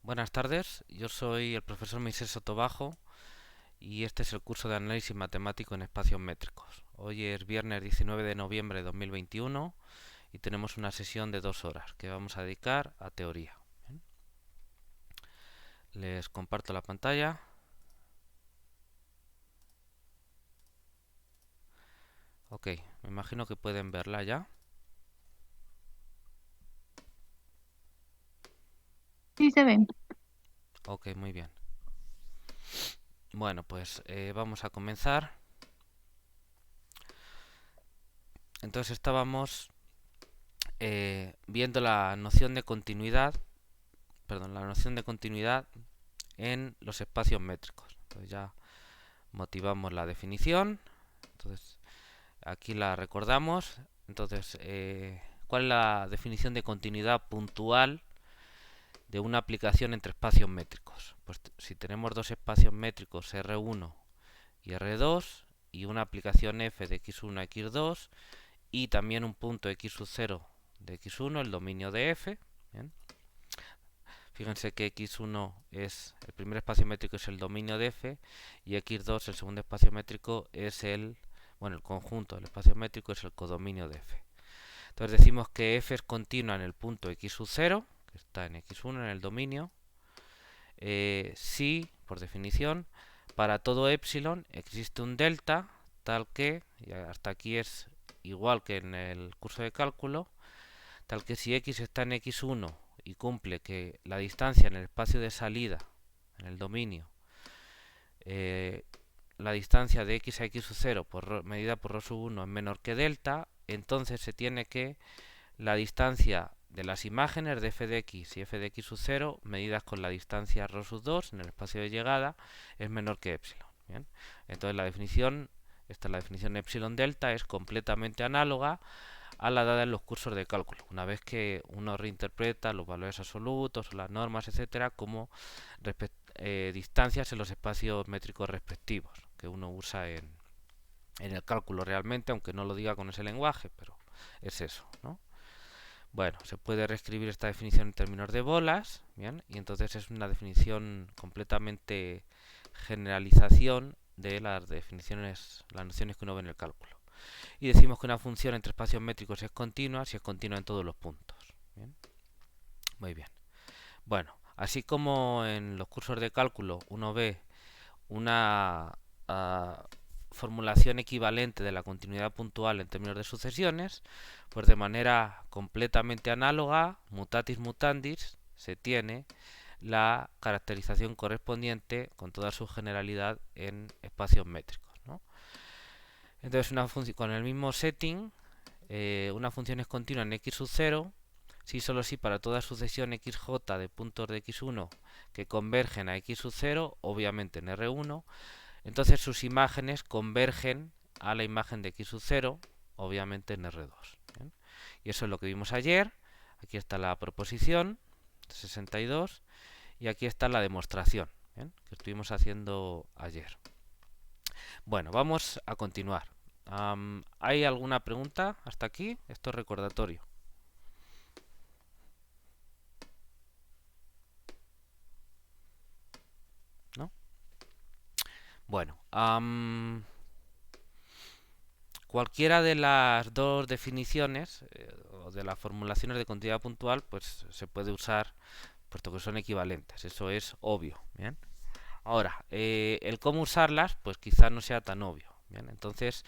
Buenas tardes, yo soy el profesor Moisés Sotobajo y este es el curso de análisis matemático en espacios métricos. Hoy es viernes 19 de noviembre de 2021 y tenemos una sesión de 2 horas que vamos a dedicar a teoría. ¿Bien? Les comparto la pantalla. Ok, me imagino que pueden verla ya. Sí, se ven. Ok, muy bien. Bueno, pues vamos a comenzar. Entonces estábamos viendo la noción de continuidad, en los espacios métricos. Entonces ya motivamos la definición. Entonces aquí la recordamos. Entonces, ¿cuál es la definición de continuidad puntual de una aplicación entre espacios métricos? Pues si tenemos dos espacios métricos R1 y R2 y una aplicación f de x1 a x2 y también un punto x sub 0 de x1, el dominio de f. ¿Bien? Fíjense que x1 es el primer espacio métrico, es el dominio de f, y x2, el segundo espacio métrico, es el conjunto del espacio métrico es el codominio de f. Entonces decimos que f es continua en el punto x sub 0, que está en x1 en el dominio, si, por definición, para todo epsilon existe un delta tal que, y hasta aquí es igual que en el curso de cálculo, tal que si x está en x1 y cumple que la distancia en el espacio de salida, en el dominio, eh, la distancia de x a x sub 0 medida por ρ sub 1 es menor que delta, entonces se tiene que la distancia de las imágenes de f de x y f de x sub 0 medidas con la distancia ρ sub 2 en el espacio de llegada es menor que epsilon. ¿Bien? Entonces la definición epsilon delta es completamente análoga a la dada en los cursos de cálculo, una vez que uno reinterpreta los valores absolutos, las normas, etcétera, como distancias en los espacios métricos respectivos que uno usa en el cálculo realmente, aunque no lo diga con ese lenguaje, pero es eso, ¿no? Bueno, se puede reescribir esta definición en términos de bolas, ¿bien? Y entonces es una definición completamente generalización de las definiciones, las nociones que uno ve en el cálculo. Y decimos que una función entre espacios métricos es continua si es continua en todos los puntos. ¿Bien? Muy bien. Bueno, así como en los cursos de cálculo uno ve una formulación equivalente de la continuidad puntual en términos de sucesiones, pues de manera completamente análoga, mutatis mutandis, se tiene la caracterización correspondiente con toda su generalidad en espacios métricos, ¿no? Entonces, con el mismo setting, una función es continua en x sub 0 si solo si para toda sucesión xj de puntos de x1 que convergen a x sub 0, obviamente en R1, entonces sus imágenes convergen a la imagen de x sub 0, obviamente en R2. ¿Bien? Y eso es lo que vimos ayer. Aquí está la proposición 62 y aquí está la demostración, ¿bien? Que estuvimos haciendo ayer. Bueno, vamos a continuar. ¿Hay alguna pregunta hasta aquí? Esto es recordatorio. ¿No? Bueno, cualquiera de las dos definiciones o de las formulaciones de continuidad puntual pues se puede usar puesto que son equivalentes, eso es obvio. Bien. Ahora, el cómo usarlas pues quizás no sea tan obvio. Bien. Entonces,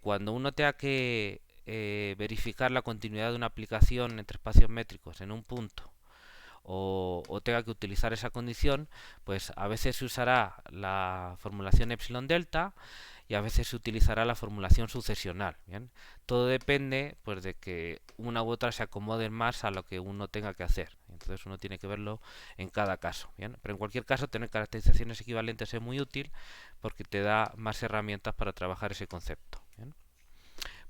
cuando uno tenga que verificar la continuidad de una aplicación entre espacios métricos en un punto o tenga que utilizar esa condición, pues a veces se usará la formulación epsilon delta y a veces se utilizará la formulación sucesional. ¿Bien? Todo depende pues de que una u otra se acomoden más a lo que uno tenga que hacer. Entonces uno tiene que verlo en cada caso. ¿Bien? Pero en cualquier caso tener caracterizaciones equivalentes es muy útil porque te da más herramientas para trabajar ese concepto. ¿Bien?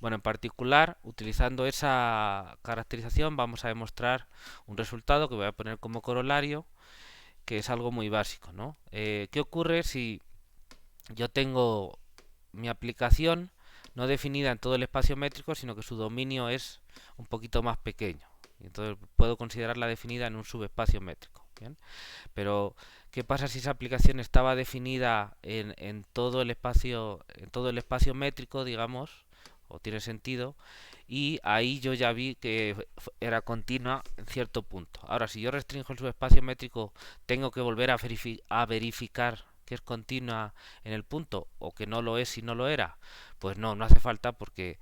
Bueno, en particular, utilizando esa caracterización vamos a demostrar un resultado que voy a poner como corolario, que es algo muy básico, ¿no? ¿Qué ocurre si yo tengo mi aplicación no definida en todo el espacio métrico, sino que su dominio es un poquito más pequeño? Y entonces puedo considerarla definida en un subespacio métrico. ¿bien? Pero ¿qué pasa si esa aplicación estaba definida en todo el espacio métrico, digamos, o tiene sentido, y ahí yo ya vi que era continua en cierto punto? Ahora, si yo restringo el subespacio métrico, tengo que volver a verificar que es continua en el punto o que no lo es si no lo era. Pues no, no hace falta porque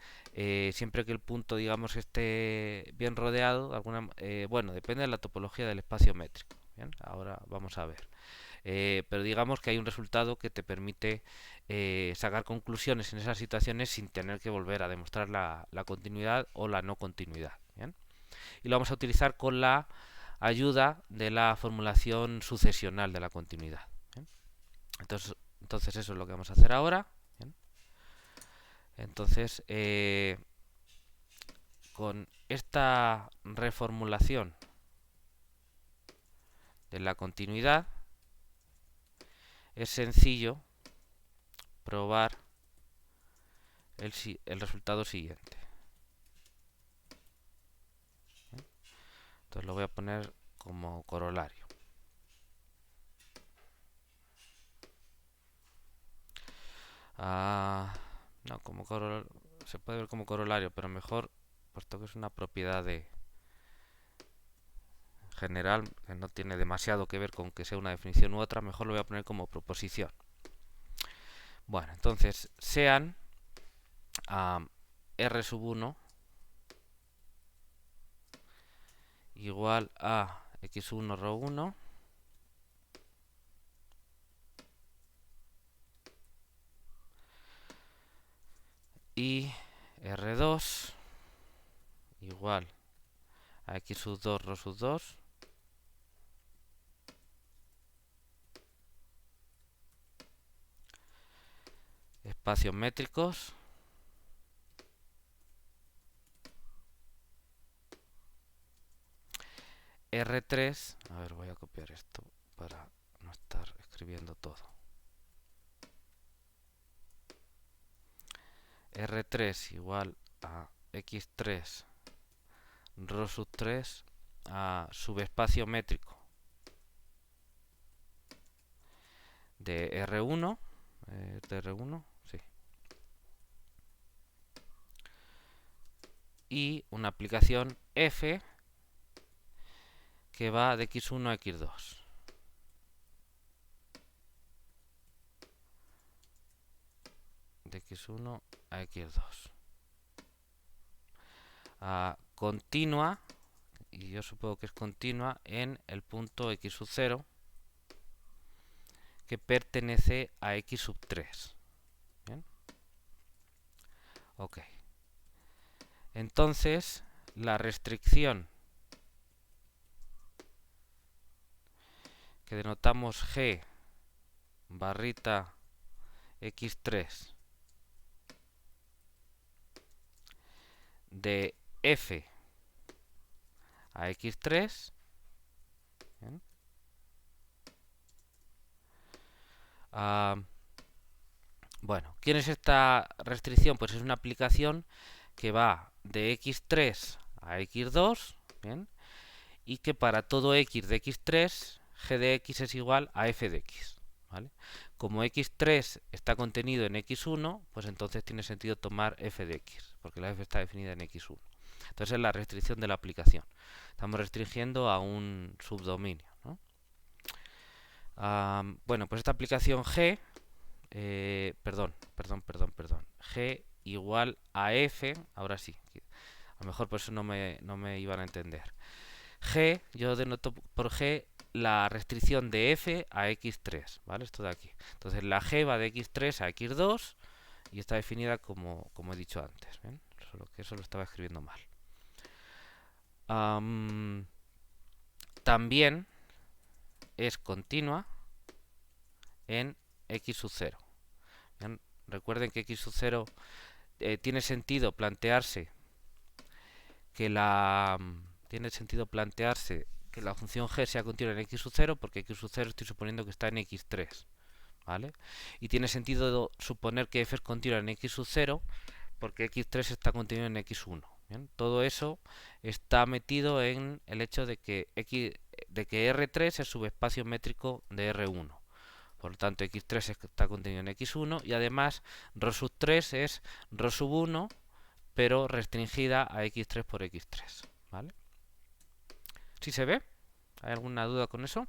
siempre que el punto, digamos, esté bien rodeado, bueno, depende de la topología del espacio métrico. Bien, ahora vamos a ver. Pero digamos que hay un resultado que te permite sacar conclusiones en esas situaciones sin tener que volver a demostrar la continuidad o la no continuidad. ¿Bien? Y lo vamos a utilizar con la ayuda de la formulación sucesional de la continuidad. ¿Bien? Entonces eso es lo que vamos a hacer ahora. ¿Bien? Entonces, con esta reformulación de la continuidad, es sencillo probar el resultado siguiente. Entonces lo voy a poner como corolario. No, se puede ver como corolario, pero mejor, puesto que es una propiedad de general que no tiene demasiado que ver con que sea una definición u otra, mejor lo voy a poner como proposición. Bueno, entonces sean R sub 1 igual a x1 rho 1 y R2 igual a x sub 2 rho sub 2 espacios métricos R3, a ver, voy a copiar esto para no estar escribiendo todo. R3 igual a x3 rho sub 3 a subespacio métrico de R1, de R1, sí. Y una aplicación F que va de x1 a x2. De x1 a x2. Continua, y yo supongo que es continua, en el punto x sub 0 que pertenece a x sub 3. ¿Bien? Ok. Entonces, la restricción que denotamos G barrita x3 de F a x3, ¿bien? Bueno, ¿quién es esta restricción? Pues es una aplicación que va de x3 a x2, ¿bien? Y que para todo x de x3, g de x es igual a f de x, ¿vale? Como x3 está contenido en x1, pues entonces tiene sentido tomar f de x, porque la f está definida en x1. Entonces es la restricción de la aplicación. Estamos restringiendo a un subdominio, ¿no? Bueno, pues esta aplicación G, perdón, G igual a F, ahora sí, a lo mejor por eso no me iban a entender. G, yo denoto por G la restricción de F a x3, ¿vale? Esto de aquí. Entonces la G va de x3 a x2 y está definida como he dicho antes, ¿bien? Solo que eso lo estaba escribiendo mal. También es continua en x sub 0. ¿Bien? Recuerden que x sub 0 tiene sentido plantearse que la función g sea continua en x sub 0 porque x sub 0 estoy suponiendo que está en x3, ¿vale? Y tiene sentido suponer que f es continua en x sub 0 porque x3 está contenido en x1, Bien, todo eso está metido en el hecho de que R3 es subespacio métrico de R1. Por lo tanto, X3 está contenido en X1 y además ρ3 es ρ1, pero restringida a X3 por X3. ¿Vale? ¿Sí se ve? ¿Hay alguna duda con eso?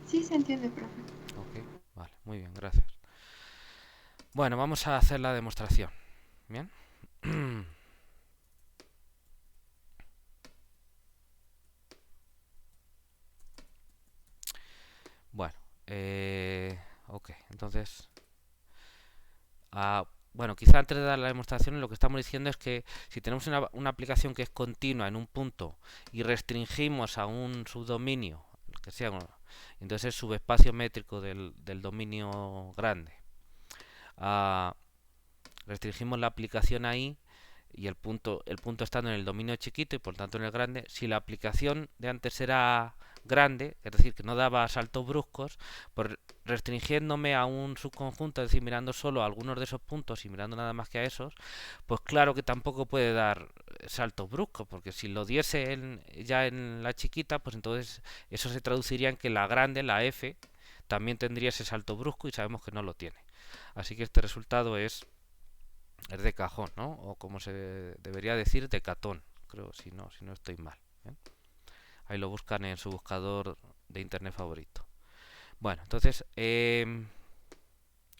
Sí se entiende, profe. Ok, vale, muy bien, gracias. Bueno, vamos a hacer la demostración. Bien. Bueno, ok, entonces, bueno, quizá antes de dar la demostración lo que estamos diciendo es que si tenemos una aplicación que es continua en un punto y restringimos a un subdominio, el que sea, bueno, entonces es subespacio métrico del dominio grande, ah, restringimos la aplicación ahí y el punto estando en el dominio chiquito y por tanto en el grande, si la aplicación de antes era grande, es decir, que no daba saltos bruscos, pues restringiéndome a un subconjunto, es decir, mirando solo a algunos de esos puntos y mirando nada más que a esos, pues claro que tampoco puede dar saltos bruscos, porque si lo diese ya en la chiquita, pues entonces eso se traduciría en que la grande, la F, también tendría ese salto brusco y sabemos que no lo tiene. Así que este resultado es de cajón, ¿no? O como se debería decir, de catón, creo, si no estoy mal. ¿Bien? Ahí lo buscan en su buscador de internet favorito. Bueno, entonces,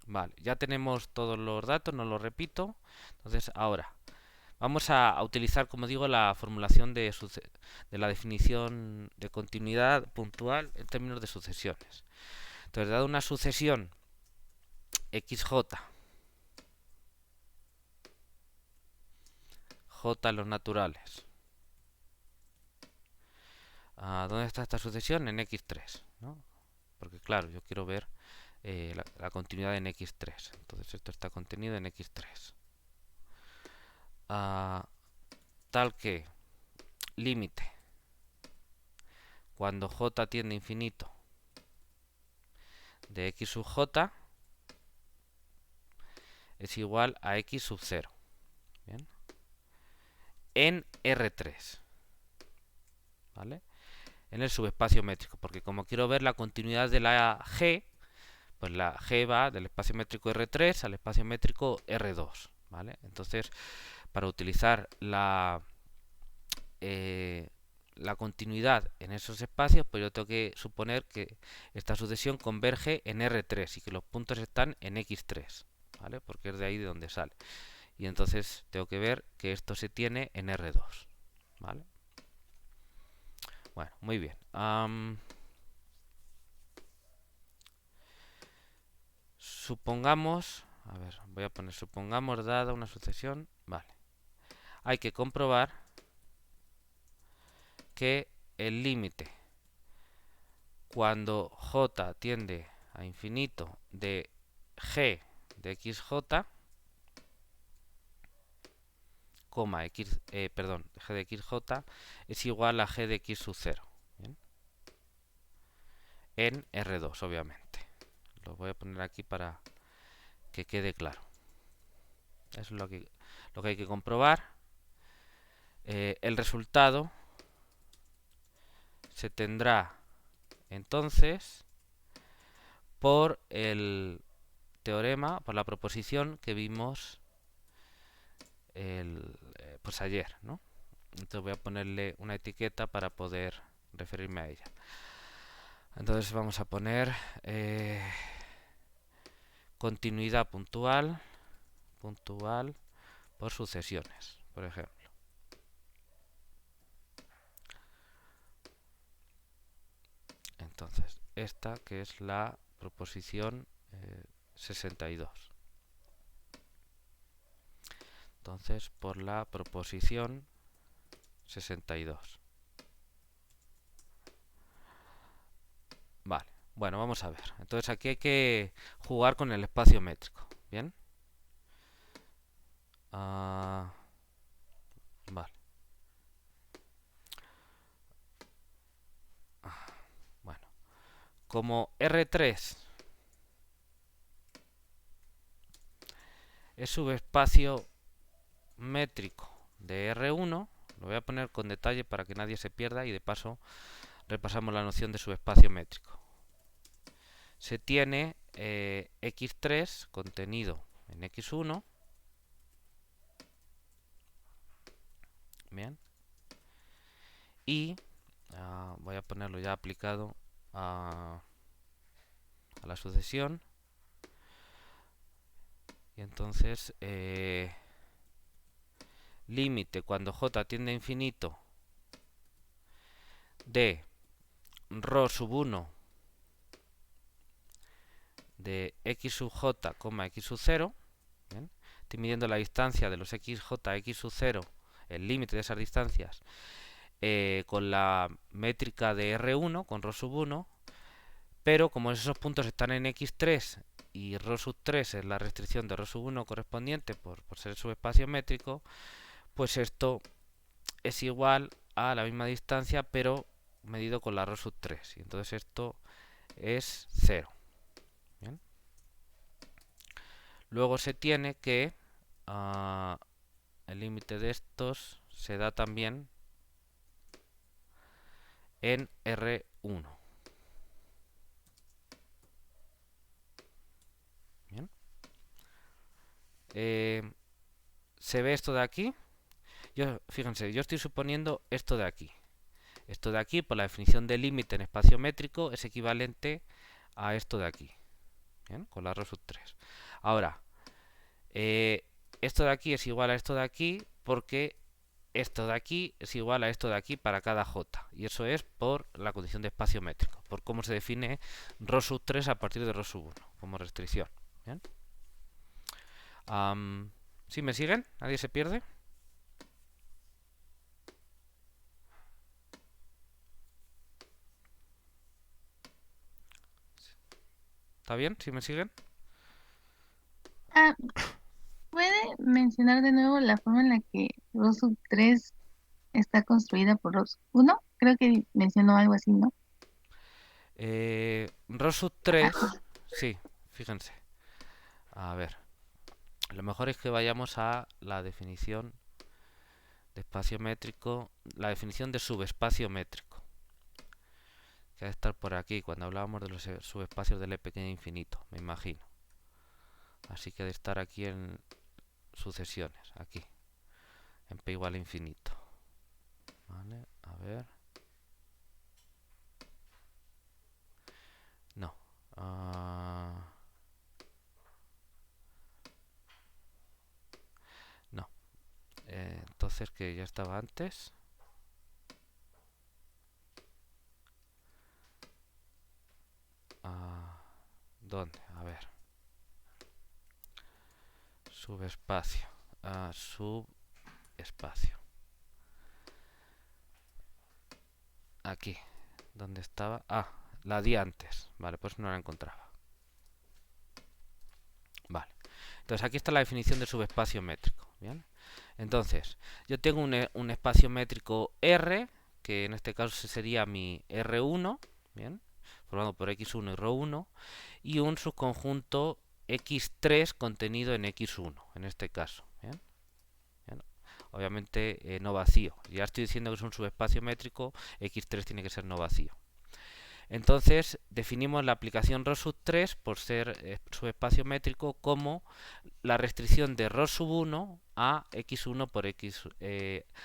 vale, ya tenemos todos los datos, no lo repito. Entonces, ahora, vamos a utilizar, como digo, la formulación de la definición de continuidad puntual en términos de sucesiones. Entonces, dado una sucesión XJ, J los naturales, ¿dónde está esta sucesión? En X3, ¿no? Porque claro, yo quiero ver la continuidad en X3. Entonces esto está contenido en X3. Ah, tal que límite cuando j tiende a infinito de x sub j es igual a x sub 0. ¿Bien? En R3. ¿Vale? En el subespacio métrico. Porque como quiero ver la continuidad de la G, pues la G va del espacio métrico R3 al espacio métrico R2. ¿Vale? Entonces, para utilizar la continuidad en esos espacios, pues yo tengo que suponer que esta sucesión converge en R3 y que los puntos están en X3, ¿vale? Porque es de ahí de donde sale. Y entonces tengo que ver que esto se tiene en R2, ¿vale? Bueno, muy bien. Supongamos, a ver, voy a poner, supongamos dada una sucesión, vale. Hay que comprobar que el límite cuando j tiende a infinito de g de xj, perdón, g de xj es igual a g de x sub 0. ¿Bien? En R2, obviamente. Lo voy a poner aquí para que quede claro. Eso es lo que hay que comprobar. El resultado se tendrá entonces por el teorema, por la proposición que vimos pues ayer, ¿no? Entonces voy a ponerle una etiqueta para poder referirme a ella. Entonces vamos a poner continuidad puntual por sucesiones, por ejemplo. Entonces, esta que es la proposición 62. Entonces, por la proposición 62. Vale, bueno, vamos a ver. Entonces aquí hay que jugar con el espacio métrico. ¿Bien? Vale. Bueno, como R3 es subespacio métrico de R1. Lo voy a poner con detalle para que nadie se pierda y de paso repasamos la noción de subespacio métrico. Se tiene x3 contenido en x1. Bien. Y voy a ponerlo ya aplicado a la sucesión. Y entonces límite cuando j tiende a infinito de ρ sub 1 de x sub j, x sub 0. ¿Bien? Estoy midiendo la distancia de los xj, x sub 0, el límite de esas distancias, con la métrica de R1, con ρ sub 1, pero como esos puntos están en x3 y ρ sub 3 es la restricción de ρ sub 1 correspondiente por ser subespacio métrico, pues esto es igual a la misma distancia, pero medido con la ρ sub 3. Y entonces esto es 0. ¿Bien? Luego se tiene que el límite de estos se da también en R1. ¿Bien? ¿Se ve esto de aquí? Fíjense, yo estoy suponiendo esto de aquí. Esto de aquí, por la definición de límite en espacio métrico, es equivalente a esto de aquí. ¿Bien? Con la ρ sub 3. Ahora, esto de aquí es igual a esto de aquí porque esto de aquí es igual a esto de aquí para cada j. Y eso es por la condición de espacio métrico, por cómo se define ρ sub 3 a partir de ρ sub 1 como restricción. ¿Bien? ¿Sí me siguen? ¿Nadie se pierde? ¿Está bien? ¿Sí me siguen? Ah, ¿puede mencionar de nuevo la forma en la que ρ sub 3 está construida por ρ sub 1? Creo que mencionó algo así, ¿no? ρ sub 3, sí, fíjense. A ver, lo mejor es que vayamos a la definición de espacio métrico, la definición de subespacio métrico, que ha de estar por aquí cuando hablábamos de los subespacios del E pequeño infinito, me imagino. Así que ha de estar aquí en sucesiones, aquí, en P igual a infinito. Vale, a ver. No. No. Entonces, que ya estaba antes. ¿Dónde? A ver. Subespacio. Subespacio. Aquí. ¿Dónde estaba? La di antes. Vale, pues no la encontraba. Vale. Entonces aquí está la definición de subespacio métrico. Bien. Entonces, yo tengo un espacio métrico R, que en este caso sería mi R1, bien, formado por x1 y ρ1, y un subconjunto x3 contenido en x1, en este caso. Bien. Bien. Obviamente no vacío. Ya estoy diciendo que es un subespacio métrico, x3 tiene que ser no vacío. Entonces definimos la aplicación ρ sub 3 por ser subespacio métrico como la restricción de ρ sub 1 a x1 por x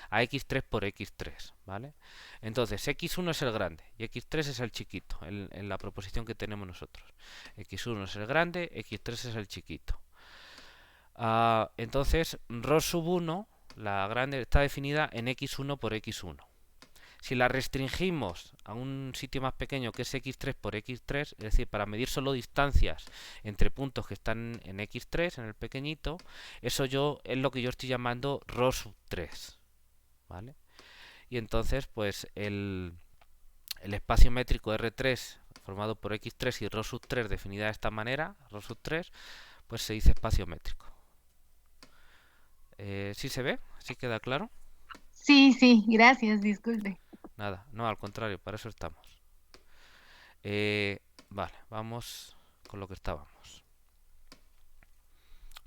a x3 por x3, ¿vale? Entonces x1 es el grande y x3 es el chiquito en la proposición que tenemos nosotros. X1 es el grande, x3 es el chiquito. Entonces ρ sub 1, la grande, está definida en x1 por x1. Si la restringimos a un sitio más pequeño que es x3 por x3, es decir, para medir solo distancias entre puntos que están en x3, en el pequeñito, eso es lo que yo estoy llamando ρ sub 3, ¿vale? Y entonces, pues el espacio métrico R3 formado por x3 y ρ sub 3 definida de esta manera, ρ sub 3, pues se dice espacio métrico. ¿Sí se ve? ¿Sí queda claro? Sí, sí, gracias, disculpe. Nada, no, al contrario, para eso estamos. Vale, vamos con lo que estábamos.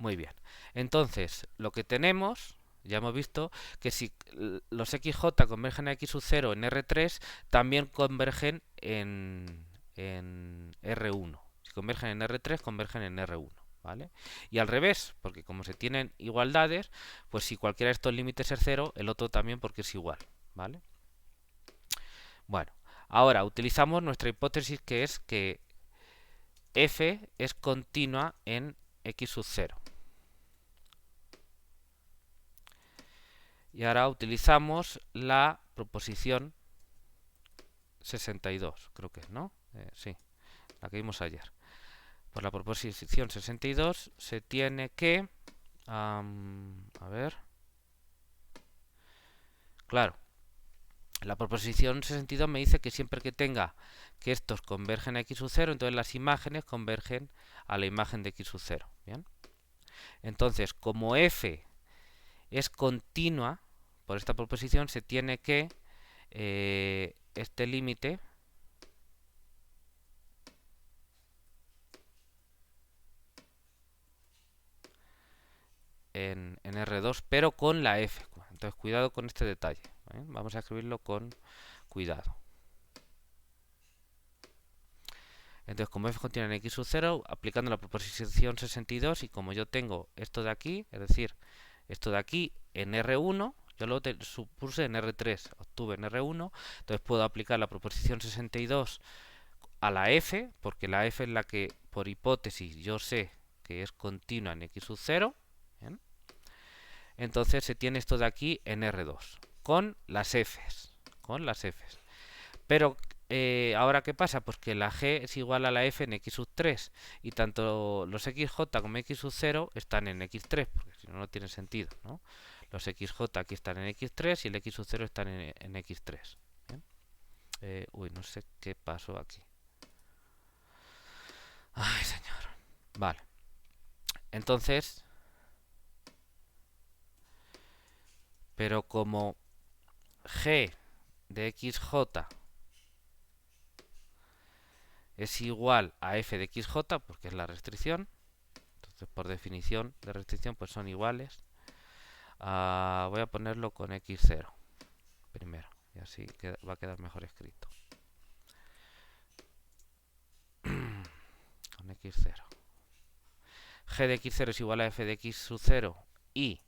Muy bien. Entonces, lo que tenemos, ya hemos visto que si los XJ convergen a X sub 0 en R3, también convergen en R1. Si convergen en R3, convergen en R1. ¿Vale? Y al revés, porque como se tienen igualdades, pues si cualquiera de estos límites es cero, el otro también porque es igual. ¿Vale? Bueno, ahora utilizamos nuestra hipótesis que es que f es continua en X sub 0. Y ahora utilizamos la proposición 62, creo que es, ¿no? Sí, la que vimos ayer. Por la proposición 62 se tiene que... a ver... Claro, la proposición 62 me dice que siempre que tenga que estos convergen a x sub 0, entonces las imágenes convergen a la imagen de x sub 0. ¿Bien? Entonces, como f es continua, por esta proposición se tiene que este límite en R2, pero con la F. Entonces, cuidado con este detalle. Vamos a escribirlo con cuidado. Entonces, como F contiene en X sub 0, aplicando la proposición 62, y como yo tengo esto de aquí, es decir, esto de aquí en R1, yo lo supuse en R3, obtuve en R1, entonces puedo aplicar la proposición 62 a la F, porque la F es la que, por hipótesis, yo sé que es continua en X sub 0. ¿Bien? Entonces se tiene esto de aquí en R2, con las Fs. Con las Fs. Pero ahora, ¿qué pasa? Pues que la G es igual a la F en X sub 3. Y tanto los XJ como X sub 0 están en X3, porque si no, no tiene sentido, ¿no? Los XJ aquí están en X3 y el X sub 0 están en X3. ¿Bien? Uy, no sé qué pasó aquí. Ay, señor. Vale. Entonces, pero como G de XJ es igual a f de xj, porque es la restricción, entonces por definición de restricción pues son iguales. Voy a ponerlo con x0 primero, y así va a quedar mejor escrito. Con x0. G de x0 es igual a f de x sub 0 y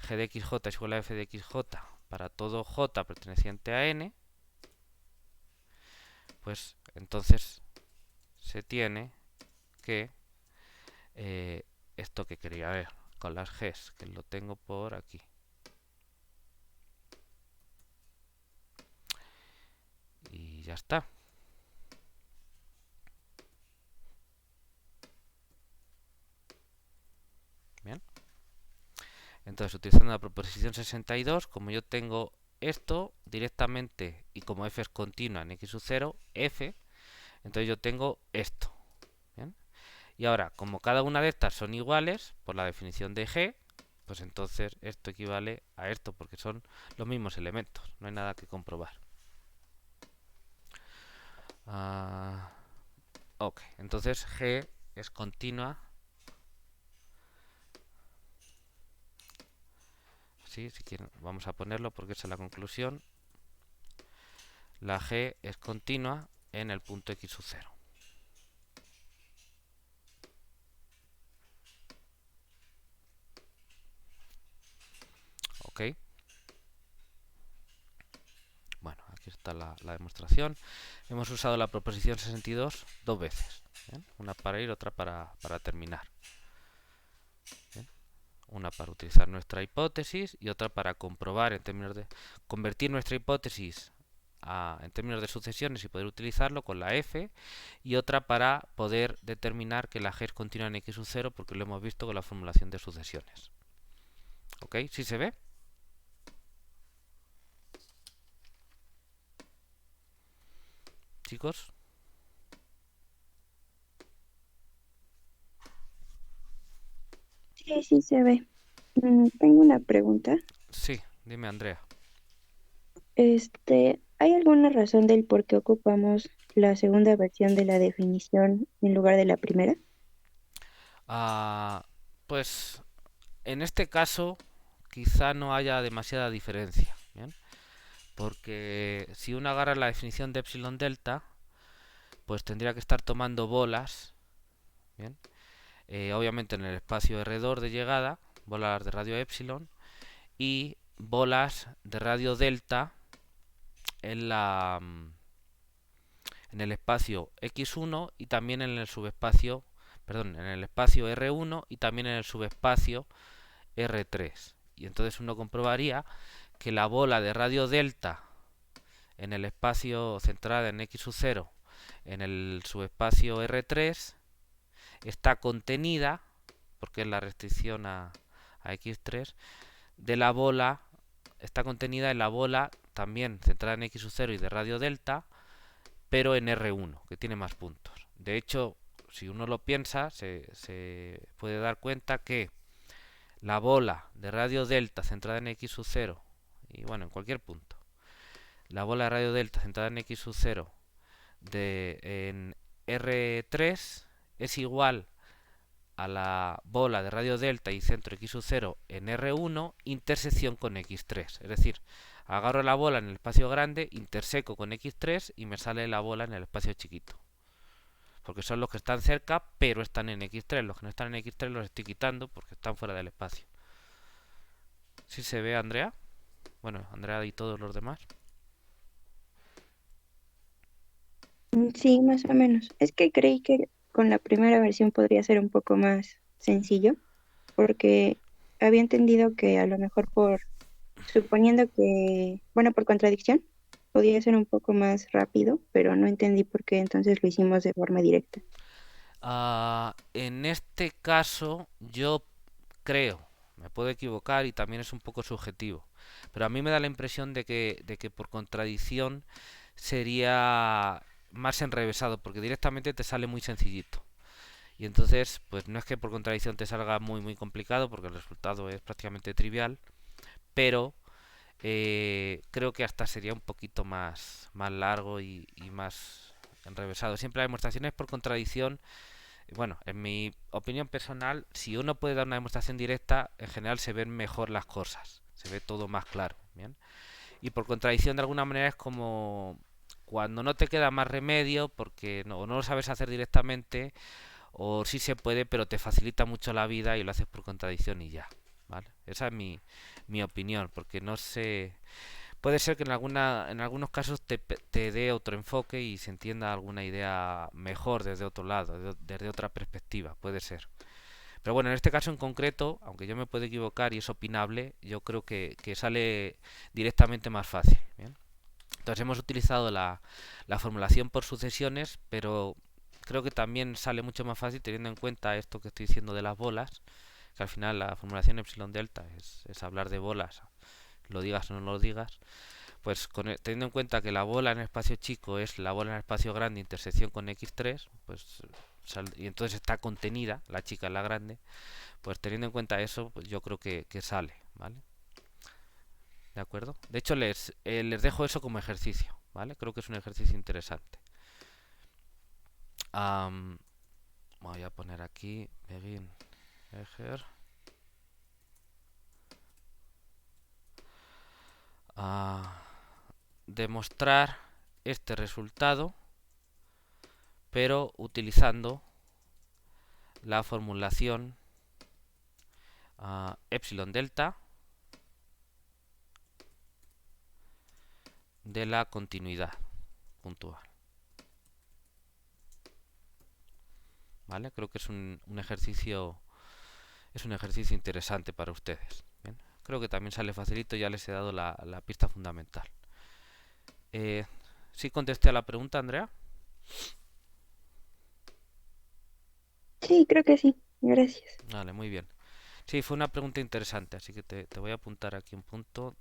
g de xj es igual a f de xj para todo j perteneciente a n, pues entonces se tiene que esto que quería ver con las g's, que lo tengo por aquí. Y ya está. Bien. Entonces, utilizando la proposición 62, como yo tengo esto directamente y como f es continua en x sub 0, f, entonces yo tengo esto. ¿Bien? Y ahora, como cada una de estas son iguales, por la definición de g, pues entonces esto equivale a esto, porque son los mismos elementos. No hay nada que comprobar. Ok, entonces g es continua. Sí, si quieren, vamos a ponerlo porque esa es la conclusión. La g es continua en el punto x sub 0. Ok. Bueno, aquí está la demostración. Hemos usado la proposición 62 dos veces. ¿Bien? Una para ir, otra para terminar. ¿Bien? Una para utilizar nuestra hipótesis y otra para comprobar en términos de convertir nuestra hipótesis en términos de sucesiones y poder utilizarlo con la f, y otra para poder determinar que la g es continua en x sub 0 porque lo hemos visto con la formulación de sucesiones. ¿Ok? ¿Sí se ve? Chicos. Sí, sí se ve. Tengo una pregunta. Sí, dime, Andrea. ¿Hay alguna razón del por qué ocupamos la segunda versión de la definición en lugar de la primera? Ah, Pues en este caso quizá no haya demasiada diferencia, ¿bien? Porque si uno agarra la definición de epsilon delta, pues tendría que estar tomando bolas, ¿bien? Obviamente en el espacio R2 de llegada, bolas de radio epsilon, y bolas de radio delta en la en el espacio x1 y también en el subespacio, perdón, en el espacio R1 y también en el subespacio R3. Y entonces uno comprobaría que la bola de radio delta en el espacio centrada en x 0 en el subespacio R3 está contenida, porque es la restricción a x3, de la bola, está contenida en la bola también centrada en x 0 y de radio delta, pero en R1, que tiene más puntos. De hecho, si uno lo piensa, se puede dar cuenta que la bola de radio delta centrada en x 0, y bueno, en cualquier punto, la bola de radio delta centrada en x 0 en R3 es igual a la bola de radio delta y centro x 0 en R1 intersección con x3. Es decir, agarro la bola en el espacio grande, interseco con x3 y me sale la bola en el espacio chiquito. Porque son los que están cerca, pero están en x3. Los que no están en x3 los estoy quitando porque están fuera del espacio. ¿Sí se ve, Andrea? Bueno, Andrea y todos los demás. Sí, más o menos. Es que creí que con la primera versión podría ser un poco más sencillo, porque había entendido que a lo mejor suponiendo que, bueno, por contradicción, podía ser un poco más rápido, pero no entendí por qué entonces lo hicimos de forma directa. En este caso, yo creo, me puedo equivocar y también es un poco subjetivo, pero a mí me da la impresión de que por contradicción sería más enrevesado, porque directamente te sale muy sencillito. Y entonces, pues no es que por contradicción te salga muy complicado, porque el resultado es prácticamente trivial, pero creo que hasta sería un poquito más largo y más enrevesado. Siempre las demostraciones por contradicción, bueno, en mi opinión personal, si uno puede dar una demostración directa, en general se ven mejor las cosas, se ve todo más claro, ¿bien? Y por contradicción de alguna manera es como cuando no te queda más remedio porque no lo sabes hacer directamente o sí se puede pero te facilita mucho la vida y lo haces por contradicción y ya, ¿vale? Esa es mi opinión, porque no sé, puede ser que en algunos casos te dé otro enfoque y se entienda alguna idea mejor desde otro lado, desde otra perspectiva, puede ser. Pero bueno, en este caso en concreto, aunque yo me puedo equivocar y es opinable, yo creo que sale directamente más fácil. ¿Bien? Entonces hemos utilizado la formulación por sucesiones, pero creo que también sale mucho más fácil teniendo en cuenta esto que estoy diciendo de las bolas, que al final la formulación epsilon delta es hablar de bolas, lo digas o no lo digas. Pues teniendo en cuenta que la bola en el espacio chico es la bola en el espacio grande intersección con x3, pues y entonces está contenida la chica en la grande, pues teniendo en cuenta eso, pues yo creo que sale, ¿vale? ¿De acuerdo? De hecho, les dejo eso como ejercicio, ¿vale? Creo que es un ejercicio interesante. Am, Voy a poner aquí, begin, ejer. Demostrar este resultado, pero utilizando la formulación epsilon delta de la continuidad puntual. ¿Vale? Creo que es un ejercicio interesante para ustedes. ¿Bien? Creo que también sale facilito, ya les he dado la pista fundamental. ¿Sí contesté a la pregunta, Andrea? Sí, creo que sí. Gracias. Vale, muy bien. Sí, fue una pregunta interesante, así que te voy a apuntar aquí un punto.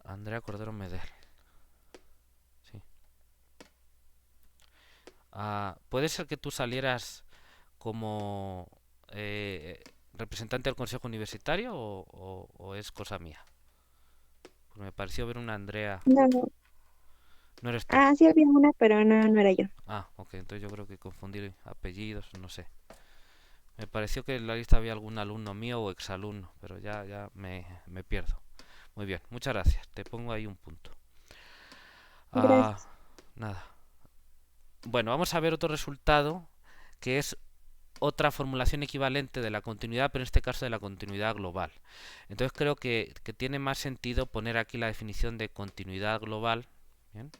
Andrea Cordero Medel. Sí. ¿Puede ser que tú salieras como representante del Consejo Universitario o es cosa mía? Porque me pareció ver una Andrea. No, No eres tú. Ah, sí había una, pero no, no era yo. Ah, ok, entonces yo creo que confundí apellidos, no sé. Me pareció que en la lista había algún alumno mío o exalumno, pero ya me pierdo. Muy bien, muchas gracias. Te pongo ahí un punto. Ah, Gracias. nada. Bueno, vamos a ver otro resultado que es otra formulación equivalente de la continuidad, pero en este caso de la continuidad global. Entonces creo que tiene más sentido poner aquí la definición de continuidad global. Bien.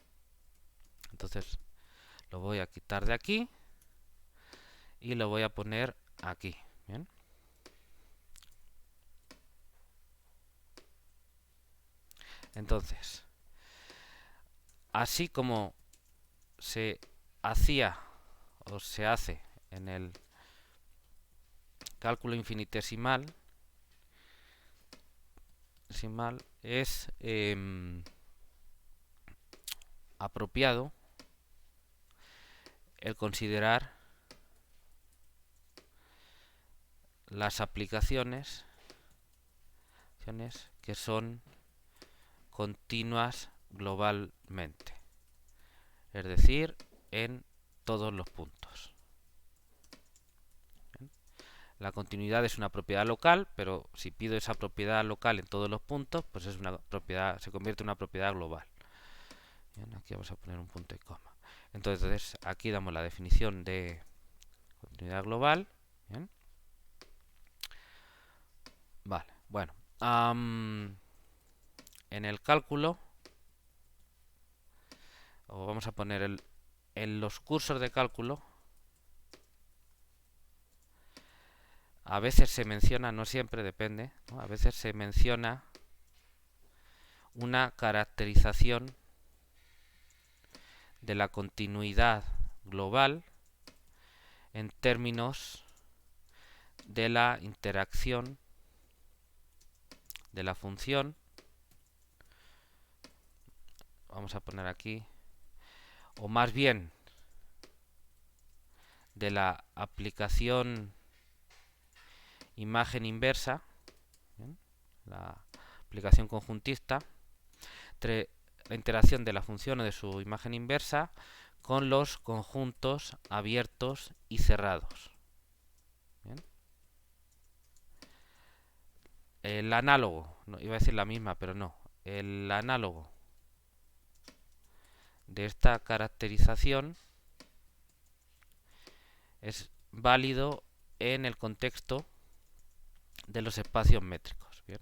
Entonces lo voy a quitar de aquí y lo voy a poner aquí. Bien. Entonces, así como se hacía o se hace en el cálculo infinitesimal, es apropiado el considerar las aplicaciones que son continuas globalmente, es decir, en todos los puntos. ¿Bien? La continuidad es una propiedad local, pero si pido esa propiedad local en todos los puntos, pues es una propiedad, se convierte en una propiedad global. Bien, aquí vamos a poner un punto y coma. Entonces aquí damos la definición de continuidad global. Bien. Vale, bueno. En el cálculo, o vamos a poner en los cursos de cálculo, a veces se menciona, no siempre, depende, ¿no? A veces se menciona una caracterización de la continuidad global en términos de la interacción de la función, vamos a poner aquí, o más bien de la aplicación imagen inversa, ¿bien? La aplicación conjuntista, entre la interacción de la función o de su imagen inversa con los conjuntos abiertos y cerrados. ¿Bien? El análogo, no, iba a decir la misma, pero no. El análogo de esta caracterización es válido en el contexto de los espacios métricos. ¿Bien?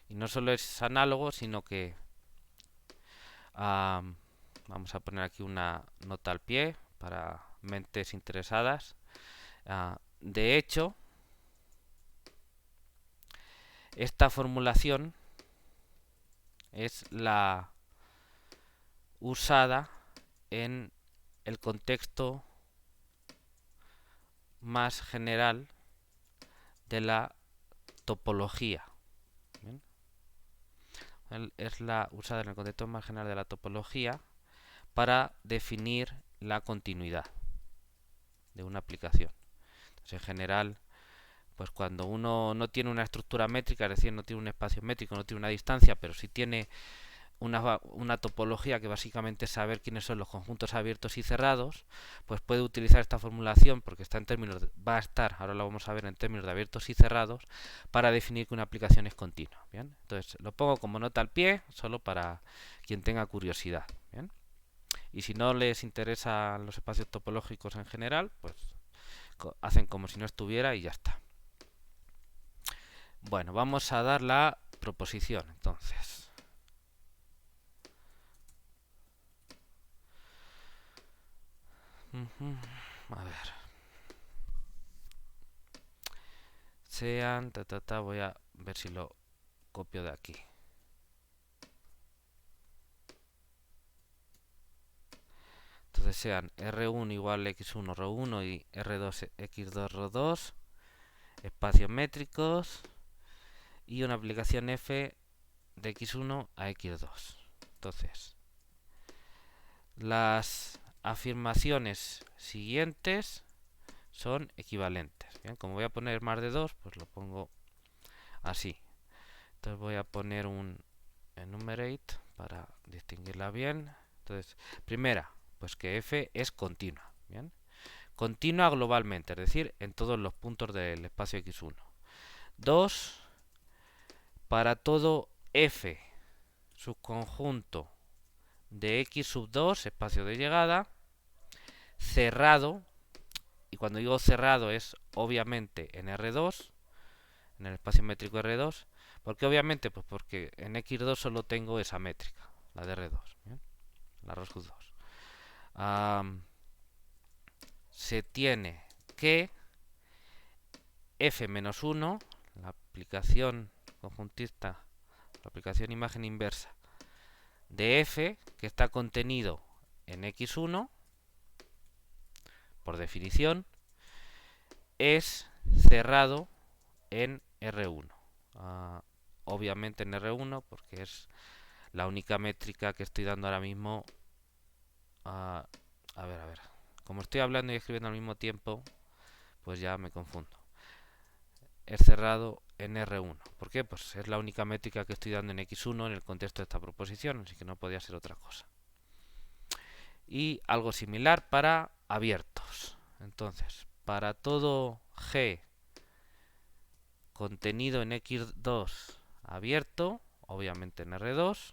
Y no solo es análogo, sino que vamos a poner aquí una nota al pie para mentes interesadas. De hecho, esta formulación es la usada en el contexto más general de la topología. ¿Bien? Es la usada en el contexto más general de la topología para definir la continuidad de una aplicación. Entonces, en general, pues cuando uno no tiene una estructura métrica, es decir, no tiene un espacio métrico, no tiene una distancia, pero sí tiene una topología que básicamente es saber quiénes son los conjuntos abiertos y cerrados, pues puede utilizar esta formulación porque está en términos va a estar, ahora lo vamos a ver en términos de abiertos y cerrados, para definir que una aplicación es continua. ¿Bien? Entonces lo pongo como nota al pie, solo para quien tenga curiosidad. ¿Bien? Y si no les interesan los espacios topológicos en general, pues hacen como si no estuviera y ya está. Bueno, vamos a dar la proposición entonces. A ver. Sean, voy a ver si lo copio de aquí. Entonces sean R1 igual X1 ρ1 y R2 X2 ρ2, espacios métricos y una aplicación F de X1 a X2. Entonces, las afirmaciones siguientes son equivalentes. Bien, como voy a poner más de 2, pues lo pongo así. Entonces voy a poner un enumerate para distinguirla bien. Entonces, primera, pues que f es continua. Bien. Continua globalmente, es decir, en todos los puntos del espacio x1. 2, para todo f subconjunto de x sub 2, espacio de llegada, cerrado, y cuando digo cerrado es obviamente en R2, en el espacio métrico R2. ¿Por qué obviamente? Pues porque en X2 solo tengo esa métrica, la de R2, ¿bien? La ROSCUS2. Se tiene que f-1, la aplicación conjuntista, la aplicación imagen inversa de f, que está contenido en X1, por definición, es cerrado en R1. Obviamente en R1, porque es la única métrica que estoy dando ahora mismo. A ver. Como estoy hablando y escribiendo al mismo tiempo, pues ya me confundo. Es cerrado en R1. ¿Por qué? Pues es la única métrica que estoy dando en X1 en el contexto de esta proposición, así que no podía ser otra cosa. Y algo similar para abiertos. Entonces, para todo G contenido en X2 abierto, obviamente en R2,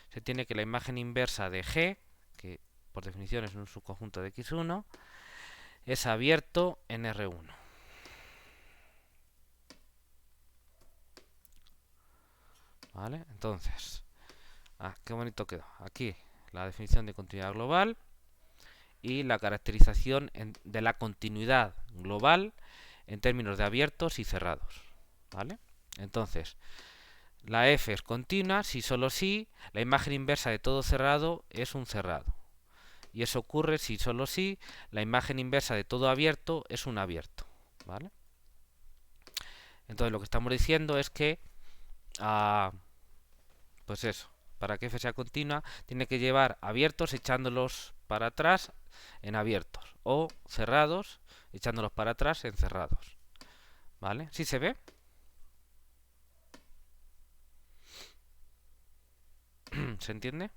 se tiene que la imagen inversa de G, que por definición es un subconjunto de X1, es abierto en R1. ¿Vale? Entonces, qué bonito quedó. Aquí la definición de continuidad global y la caracterización de la continuidad global en términos de abiertos y cerrados. ¿Vale? Entonces, la f es continua si solo si la imagen inversa de todo cerrado es un cerrado. Y eso ocurre si solo si la imagen inversa de todo abierto es un abierto. ¿Vale? Entonces lo que estamos diciendo es que pues eso, para que f sea continua tiene que llevar abiertos echándolos para atrás en abiertos o cerrados echándolos para atrás en cerrados. ¿Vale? ¿Sí se ve? ¿Se entiende?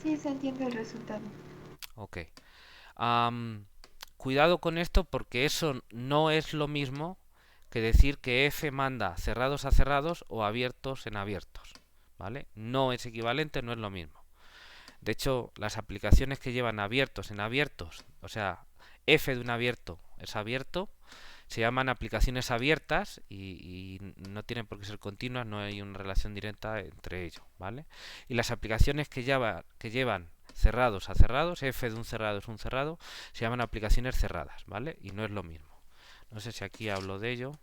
Sí, se entiende el resultado. Ok. Cuidado con esto porque eso no es lo mismo que decir que f manda cerrados a cerrados o abiertos en abiertos. ¿Vale? No es equivalente, no es lo mismo. De hecho, las aplicaciones que llevan abiertos en abiertos, o sea, f de un abierto es abierto, se llaman aplicaciones abiertas y no tienen por qué ser continuas, no hay una relación directa entre ellos, ¿vale? Y las aplicaciones que llevan cerrados a cerrados, f de un cerrado es un cerrado, se llaman aplicaciones cerradas, ¿vale? Y no es lo mismo. No sé si aquí hablo de ello.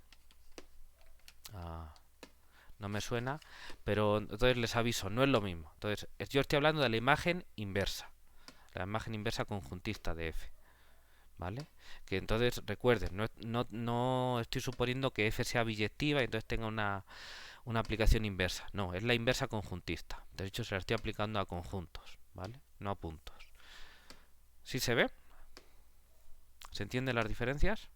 No me suena, pero entonces les aviso, no es lo mismo. Entonces, yo estoy hablando de la imagen inversa conjuntista de f. ¿Vale? Que entonces recuerden, no estoy suponiendo que f sea biyectiva y entonces tenga una aplicación inversa. No, es la inversa conjuntista. De hecho, se la estoy aplicando a conjuntos, ¿vale? No a puntos. ¿Sí se ve? ¿Se entienden las diferencias?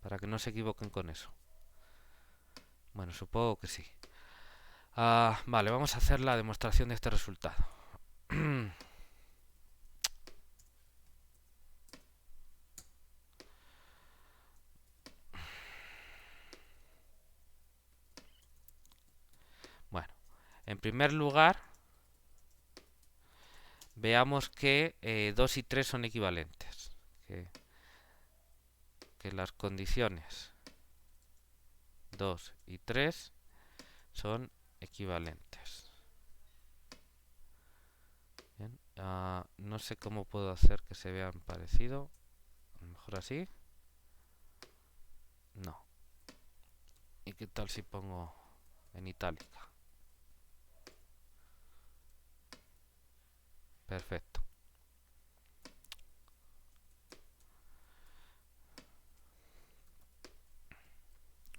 Para que no se equivoquen con eso. Bueno, supongo que sí. Vale, vamos a hacer la demostración de este resultado. Bueno, en primer lugar, veamos que 2 y 3 son equivalentes. Que las condiciones 2 y 3 son equivalentes. Bien, no sé cómo puedo hacer que se vean parecido. A lo mejor así. No. ¿Y qué tal si pongo en itálica? Perfecto.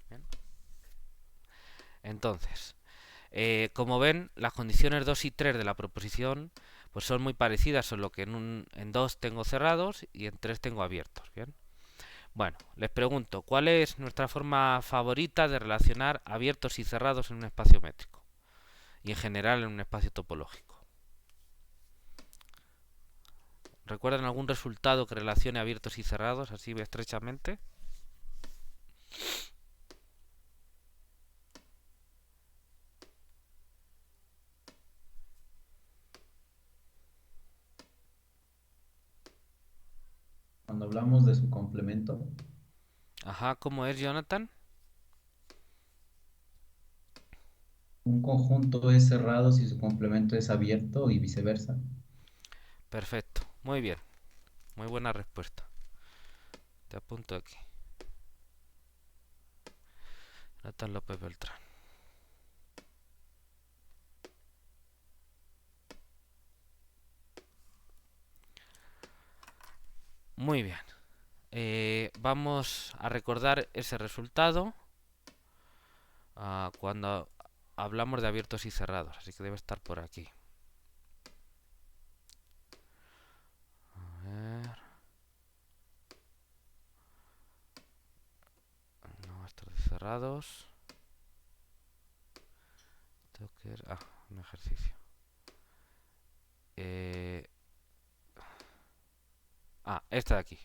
Bien. Entonces, como ven, las condiciones 2 y 3 de la proposición pues son muy parecidas, solo que en 2 tengo cerrados y en 3 tengo abiertos. Bien. Bueno, les pregunto, ¿cuál es nuestra forma favorita de relacionar abiertos y cerrados en un espacio métrico? Y en general en un espacio topológico. ¿Recuerdan algún resultado que relacione abiertos y cerrados así estrechamente? Cuando hablamos de su complemento, Ajá, ¿cómo es, Jonathan? un conjunto es cerrado si su complemento es abierto y viceversa. Perfecto, muy bien, muy buena respuesta. Te apunto aquí. Jonathan López Beltrán. Muy bien. Vamos a recordar ese resultado cuando hablamos de abiertos y cerrados, así que debe estar por aquí. A ver. No, estos de cerrados. Tengo que ir. Un ejercicio. Esta de aquí.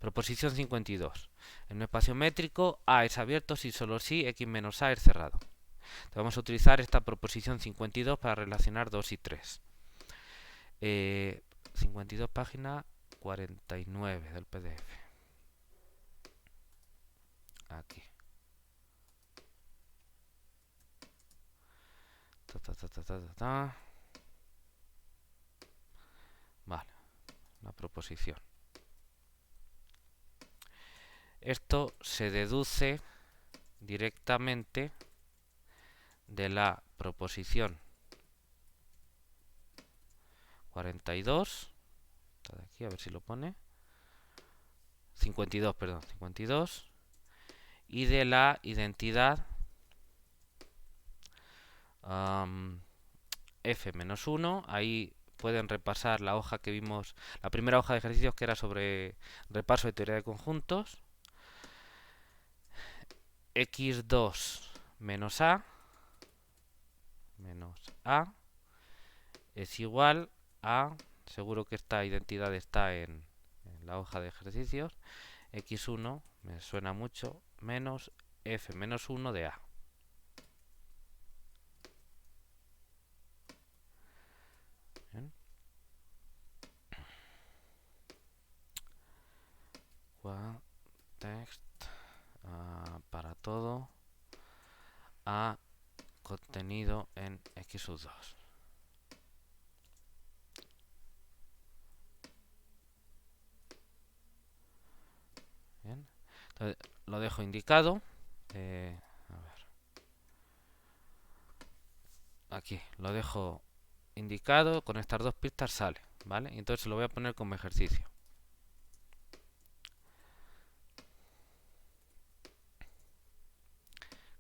Proposición 52. En un espacio métrico, A es abierto si solo si X menos A es cerrado. Entonces vamos a utilizar esta proposición 52 para relacionar 2 y 3. 52 página 49 del PDF. Aquí. Vale, la proposición. Esto se deduce directamente de la proposición 42. Está de aquí, a ver si lo pone. 52, perdón, 52. Y de la identidad F-1. Ahí pueden repasar la hoja que vimos, la primera hoja de ejercicios que era sobre repaso de teoría de conjuntos. X2 menos A es igual a, seguro que esta identidad está en la hoja de ejercicios, X1, me suena mucho, menos F-1 de A. Bien. Text para todo A contenido en X2. Bien. Entonces, lo dejo indicado. A ver. Aquí lo dejo indicado. Con estas dos pistas sale, ¿vale? Entonces lo voy a poner como ejercicio.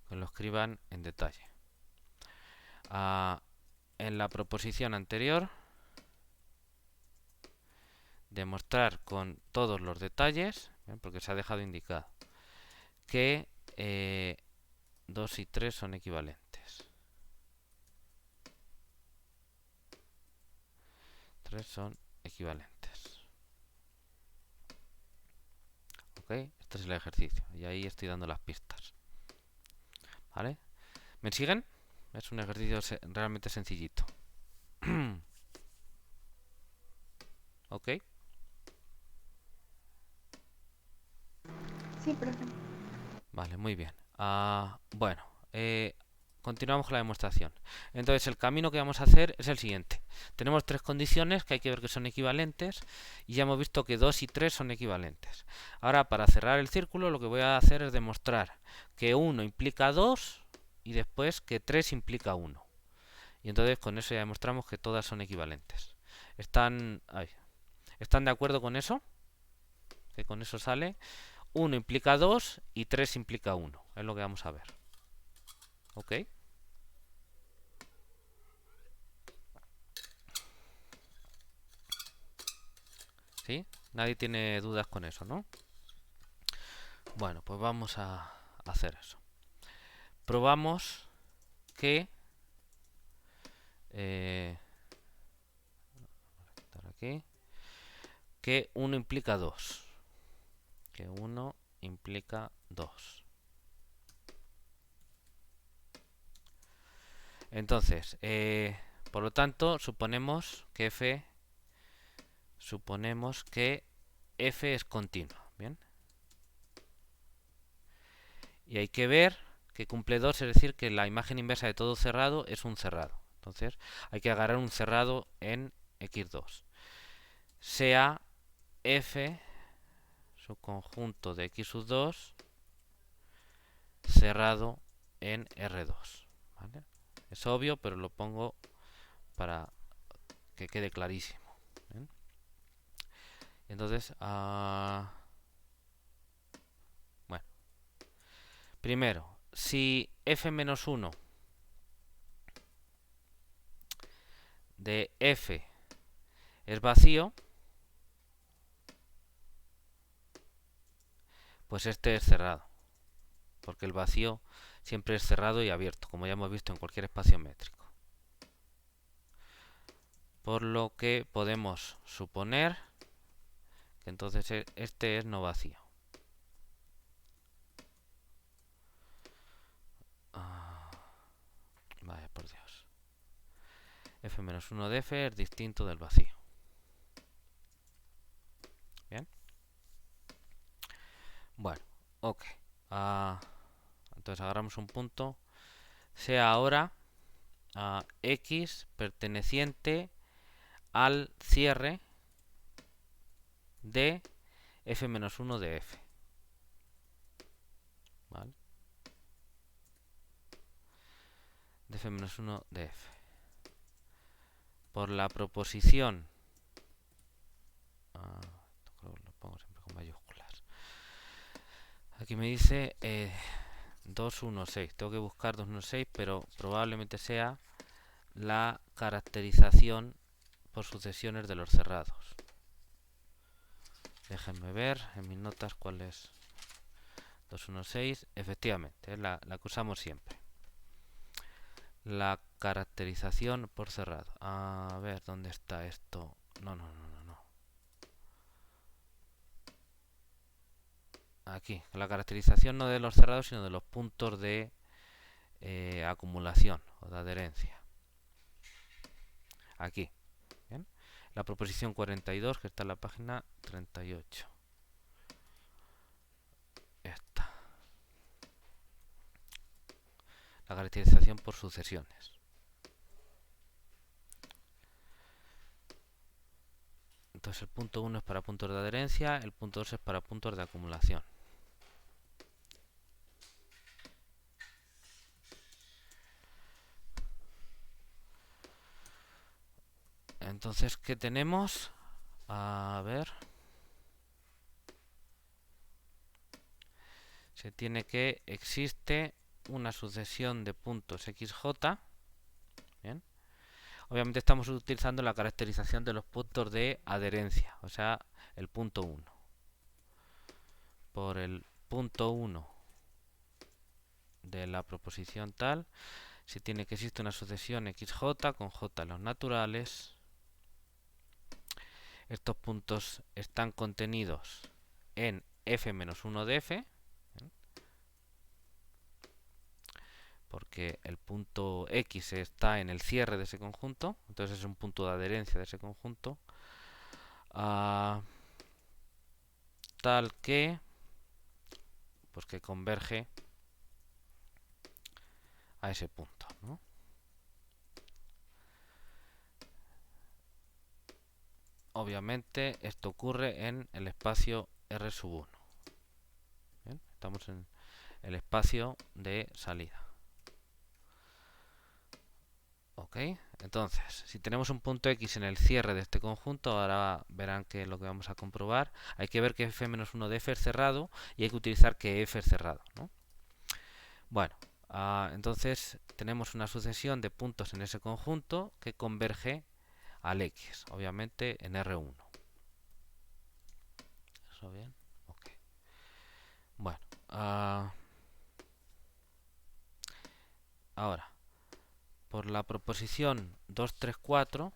Que lo escriban en detalle. En la proposición anterior, demostrar con todos los detalles, ¿bien? Porque se ha dejado indicado, que 2 y 3 son equivalentes. 3 son equivalentes. ¿Ok? Este es el ejercicio. Y ahí estoy dando las pistas. ¿Vale? ¿Me siguen? Es un ejercicio realmente sencillito. ¿Ok? Sí, profe. Vale, muy bien. Bueno, continuamos con la demostración. Entonces, el camino que vamos a hacer es el siguiente. Tenemos tres condiciones que hay que ver que son equivalentes y ya hemos visto que 2 y 3 son equivalentes. Ahora, para cerrar el círculo, lo que voy a hacer es demostrar que 1 implica 2 y después que 3 implica 1. Y entonces con eso ya demostramos que todas son equivalentes. ¿Están de acuerdo con eso? Que con eso sale 1 implica 2 y 3 implica 1. Es lo que vamos a ver. ¿Ok? ¿Sí? Nadie tiene dudas con eso, ¿no? Bueno, pues vamos a hacer eso. Probamos que aquí, que 1 implica 2. Que 1 implica 2. Entonces, por lo tanto, suponemos que f es continua. ¿Bien? Y hay que ver que cumple 2, es decir, que la imagen inversa de todo cerrado es un cerrado. Entonces, hay que agarrar un cerrado en x2. Sea f su conjunto de x sub 2 cerrado en R2. ¿Vale? Es obvio, pero lo pongo para que quede clarísimo. ¿Bien? Entonces, bueno, primero, si f-1 de f es vacío, pues este es cerrado, porque el vacío siempre es cerrado y abierto, como ya hemos visto en cualquier espacio métrico. Por lo que podemos suponer que entonces este es no vacío. Vaya por Dios. f-1 de f es distinto del vacío. Bien. Bueno, ok. Entonces agarramos un punto. Sea ahora x perteneciente al cierre de f-1 de f. ¿Vale? De f-1 de f. Por la proposición, lo pongo siempre con mayúsculas. Aquí me dice 216. Tengo que buscar 216, pero probablemente sea la caracterización por sucesiones de los cerrados. Déjenme ver en mis notas cuál es 216. Efectivamente, es la que usamos siempre. La caracterización por cerrado. A ver, ¿dónde está esto? No. Aquí, la caracterización no de los cerrados, sino de los puntos de acumulación o de adherencia. Aquí. ¿Bien? La proposición 42, que está en la página 38. Esta. La caracterización por sucesiones. Entonces el punto 1 es para puntos de adherencia, el punto 2 es para puntos de acumulación. Entonces, ¿qué tenemos? A ver. Se tiene que existe una sucesión de puntos xj. Bien. Obviamente estamos utilizando la caracterización de los puntos de adherencia, o sea, el punto 1. Por el punto 1 de la proposición tal, se tiene que existe una sucesión xj con j en los naturales. Estos puntos están contenidos en f-1 de f, porque el punto x está en el cierre de ese conjunto, entonces es un punto de adherencia de ese conjunto, tal que, pues que converge a ese punto, ¿no? Obviamente esto ocurre en el espacio R sub 1. ¿Bien? Estamos en el espacio de salida. Ok, entonces, si tenemos un punto X en el cierre de este conjunto, ahora verán que lo que vamos a comprobar, hay que ver que f-1 de f es cerrado y hay que utilizar que f es cerrado, ¿no? Bueno, entonces tenemos una sucesión de puntos en ese conjunto que converge al X, obviamente en R1. ¿Eso bien? Ok. Bueno, Ahora, por la proposición 234,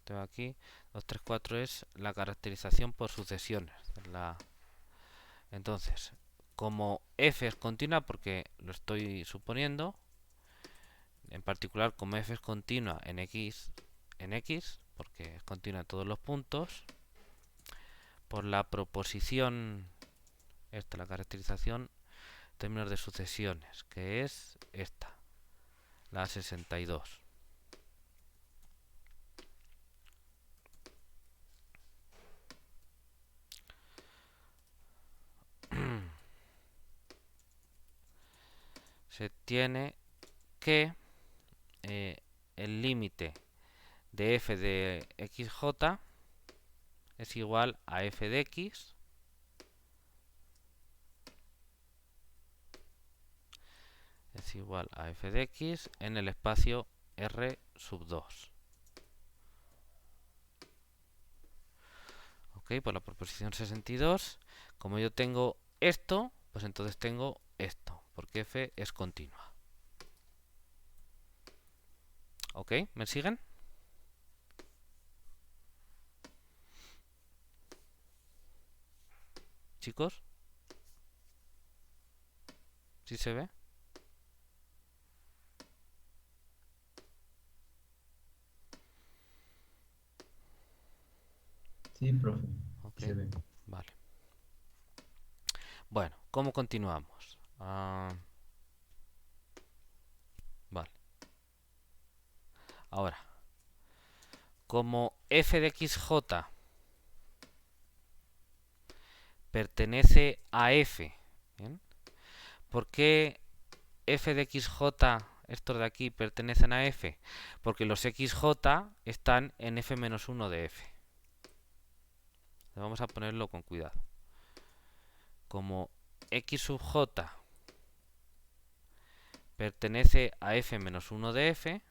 tengo aquí, 234 es la caracterización por sucesiones. Entonces, como f es continua, porque lo estoy suponiendo, en particular como f es continua en x, porque es continua en todos los puntos, por la proposición, la caracterización en términos de sucesiones, que es esta, la 62. Se tiene que el límite de f de xj es igual a f de x en el espacio R sub 2. Ok, por la proposición 62, como yo tengo esto, pues entonces tengo esto, porque f es continua. Ok, ¿me siguen? Chicos, ¿sí se ve? Sí, profe, Ok, sí se ve. vale. Bueno, ¿cómo continuamos? Vale. Ahora, como f de xj pertenece a f, ¿bien? ¿Por qué f de xj, estos de aquí, pertenecen a f? Porque los xj están en f-1 de f. Vamos a ponerlo con cuidado. Como x sub j pertenece a f-1 de f,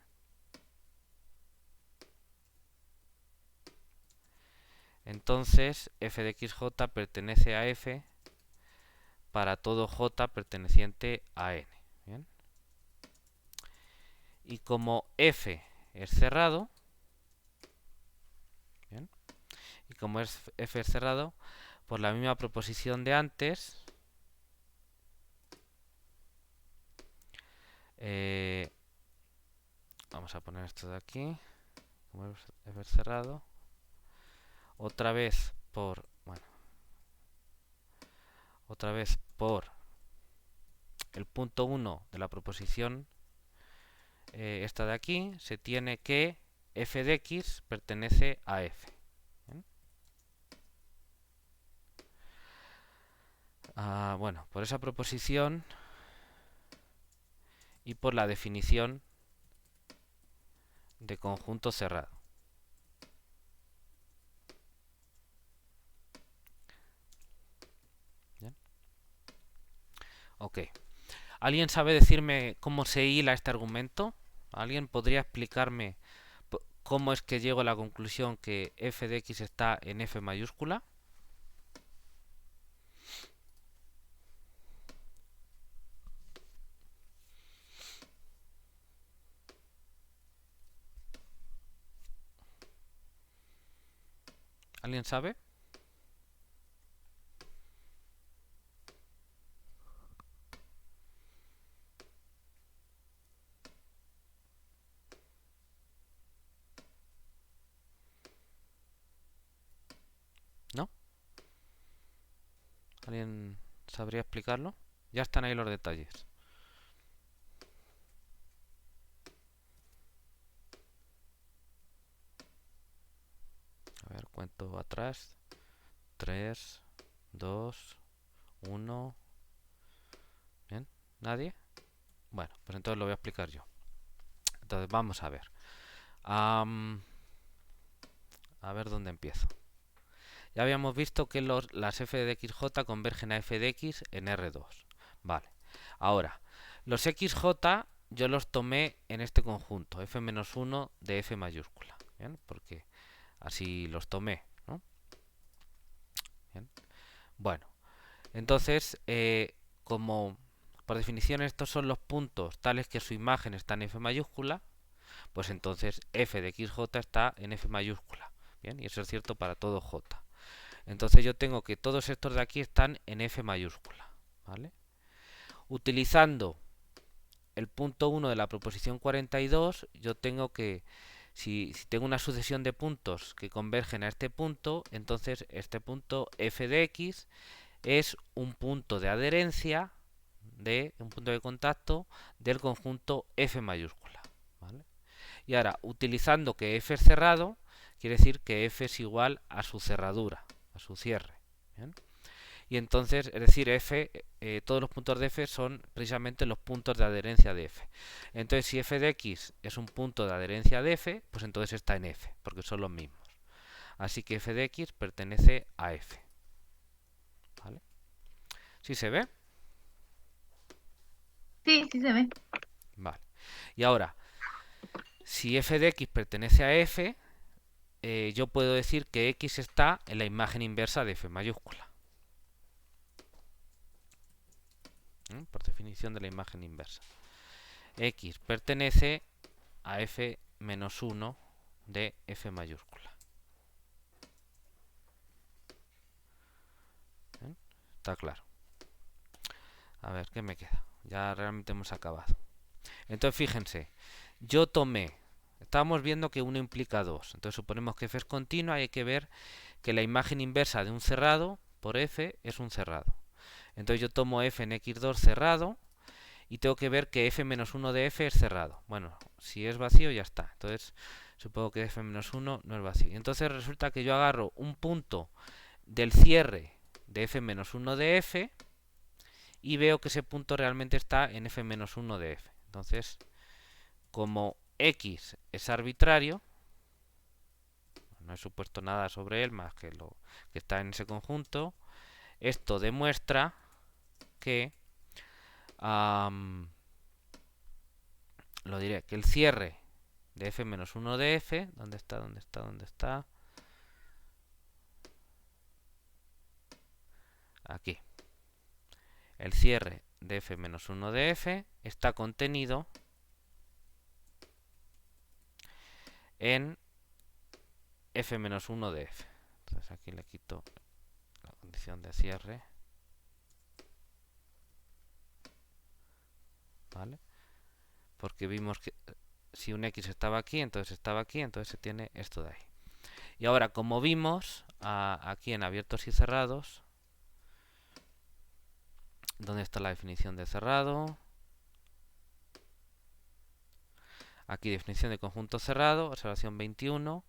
entonces f de xj pertenece a f para todo j perteneciente a n. ¿Bien? Y como f es cerrado, ¿bien? Y como f es cerrado, por la misma proposición de antes, vamos a poner esto de aquí, como f es cerrado, otra vez por, bueno, otra vez por el punto 1 de la proposición esta de aquí, se tiene que f de x pertenece a f. Bueno, por esa proposición y por la definición de conjunto cerrado. ¿Bien? Ok. ¿Alguien sabe decirme cómo se hila este argumento? ¿Alguien podría explicarme cómo es que llego a la conclusión que f de x está en f mayúscula? ¿Alguien sabe? ¿No? ¿Alguien sabría explicarlo? Ya están ahí los detalles. A ver, cuento atrás. 3, 2, 1. ¿Bien? ¿Nadie? Bueno, pues entonces lo voy a explicar yo. Entonces vamos a ver. A ver dónde empiezo. Ya habíamos visto que las f de xj convergen a f de x en R2. Vale. Ahora, los xj yo los tomé en este conjunto, f-1 de f mayúscula. ¿Bien? Porque así los tomé, ¿no? Bien. Bueno, entonces, como por definición estos son los puntos tales que su imagen está en F mayúscula, pues entonces f de xj está en F mayúscula. Bien, y eso es cierto para todo j. Entonces yo tengo que todos estos de aquí están en F mayúscula, ¿vale? Utilizando el punto 1 de la proposición 42, yo tengo que, si tengo una sucesión de puntos que convergen a este punto, entonces este punto f de x es un punto de adherencia, un punto de contacto del conjunto F mayúscula, ¿vale? Y ahora, utilizando que F es cerrado, quiere decir que F es igual a su cerradura, a su cierre. ¿Bien? Y entonces, es decir, F, todos los puntos de F son precisamente los puntos de adherencia de F. Entonces, si F de X es un punto de adherencia de F, pues entonces está en F, porque son los mismos. Así que F de X pertenece a F. ¿Vale? ¿Sí se ve? Sí, sí se ve. Vale. Y ahora, si F de X pertenece a F, yo puedo decir que X está en la imagen inversa de F mayúscula. Por definición de la imagen inversa. X pertenece a F menos 1 de F mayúscula. ¿Bien? Está claro. A ver, ¿qué me queda? Ya realmente hemos acabado. Entonces, fíjense, yo tomé, estábamos viendo que 1 implica 2. Entonces, suponemos que F es continua y hay que ver que la imagen inversa de un cerrado por F es un cerrado. Entonces, yo tomo F en X2 cerrado y tengo que ver que F menos 1 de F es cerrado. Bueno, si es vacío ya está. Entonces, supongo que F menos 1 no es vacío. Entonces, resulta que yo agarro un punto del cierre de F menos 1 de F y veo que ese punto realmente está en F menos 1 de F. Entonces, como X es arbitrario, no he supuesto nada sobre él más que lo que está en ese conjunto, esto demuestra que lo diré, que el cierre de F menos 1 de F, ¿dónde está? ¿Dónde está? ¿Dónde está? Aquí. El cierre de F menos 1 de F está contenido en F menos 1 de F. Entonces aquí le quito la condición de cierre. ¿Vale? Porque vimos que si un X estaba aquí, entonces se tiene esto de ahí. Y ahora, como vimos aquí en abiertos y cerrados, ¿dónde está la definición de cerrado? Aquí definición de conjunto cerrado, observación 21.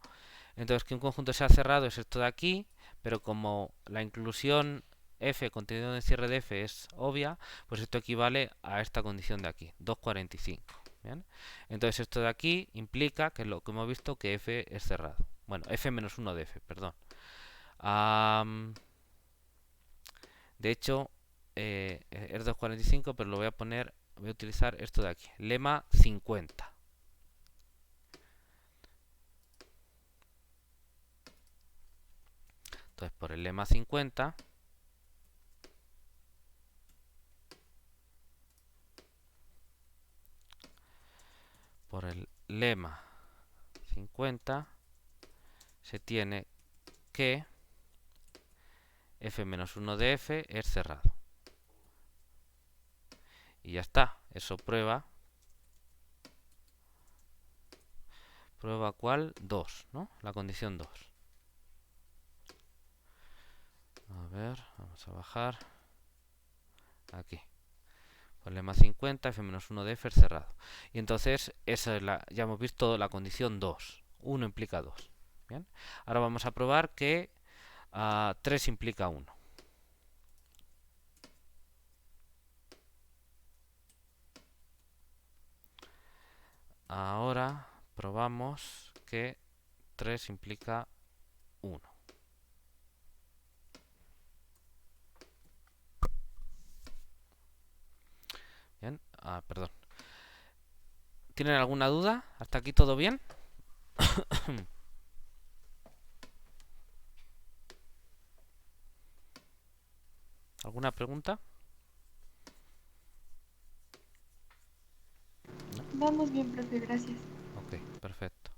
Entonces, que un conjunto sea cerrado es esto de aquí, pero como la inclusión F, contenido en el cierre de F es obvia, pues esto equivale a esta condición de aquí, 245. ¿Bien? Entonces esto de aquí implica que lo que hemos visto que F es cerrado. Bueno, F menos 1 de F, perdón. De hecho, es 245, pero lo voy a poner, voy a utilizar esto de aquí, lema 50. Entonces, por el lema 50, por el lema 50, se tiene que F menos 1 de F es cerrado. Y ya está, eso prueba. ¿Prueba cuál? 2, ¿no? La condición 2. A ver, vamos a bajar. Aquí. Problema 50, F menos 1 de F es cerrado. Y entonces, esa es ya hemos visto la condición 2. 1 implica 2. ¿Bien? Ahora vamos a probar que 3 implica 1. Ahora probamos que 3 implica 1. Bien, perdón. ¿Tienen alguna duda? ¿Hasta aquí todo bien? ¿Alguna pregunta? Vamos bien, profe, gracias. Ok, perfecto.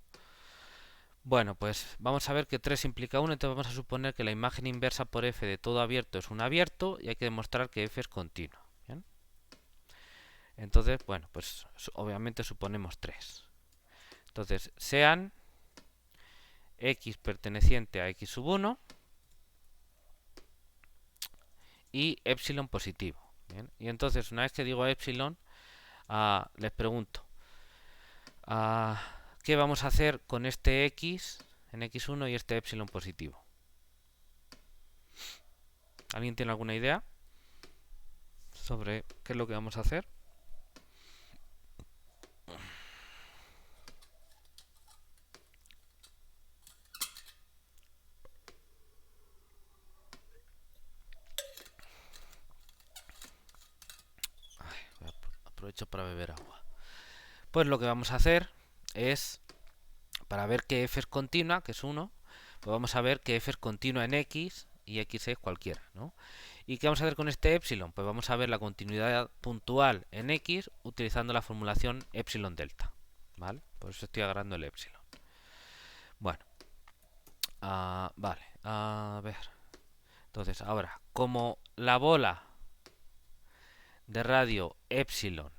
Bueno, pues vamos a ver que 3 implica 1, entonces vamos a suponer que la imagen inversa por f de todo abierto es un abierto y hay que demostrar que f es continuo. ¿Bien? Entonces, bueno, pues obviamente suponemos 3. Entonces, sean x perteneciente a x sub 1 y epsilon positivo. ¿Bien? Y entonces, una vez que digo epsilon, les pregunto, ¿qué vamos a hacer con este x en x1 y este epsilon positivo? ¿Alguien tiene alguna idea sobre qué es lo que vamos a hacer? Aprovecho para beber agua. Pues lo que vamos a hacer es, para ver que f es continua, que es 1, pues vamos a ver que f es continua en x y x es cualquiera, ¿no? ¿Y qué vamos a hacer con este epsilon? Pues vamos a ver la continuidad puntual en x utilizando la formulación epsilon delta, ¿vale? Por eso estoy agarrando el epsilon. Bueno, vale, a ver. Entonces, ahora, como la bola de radio epsilon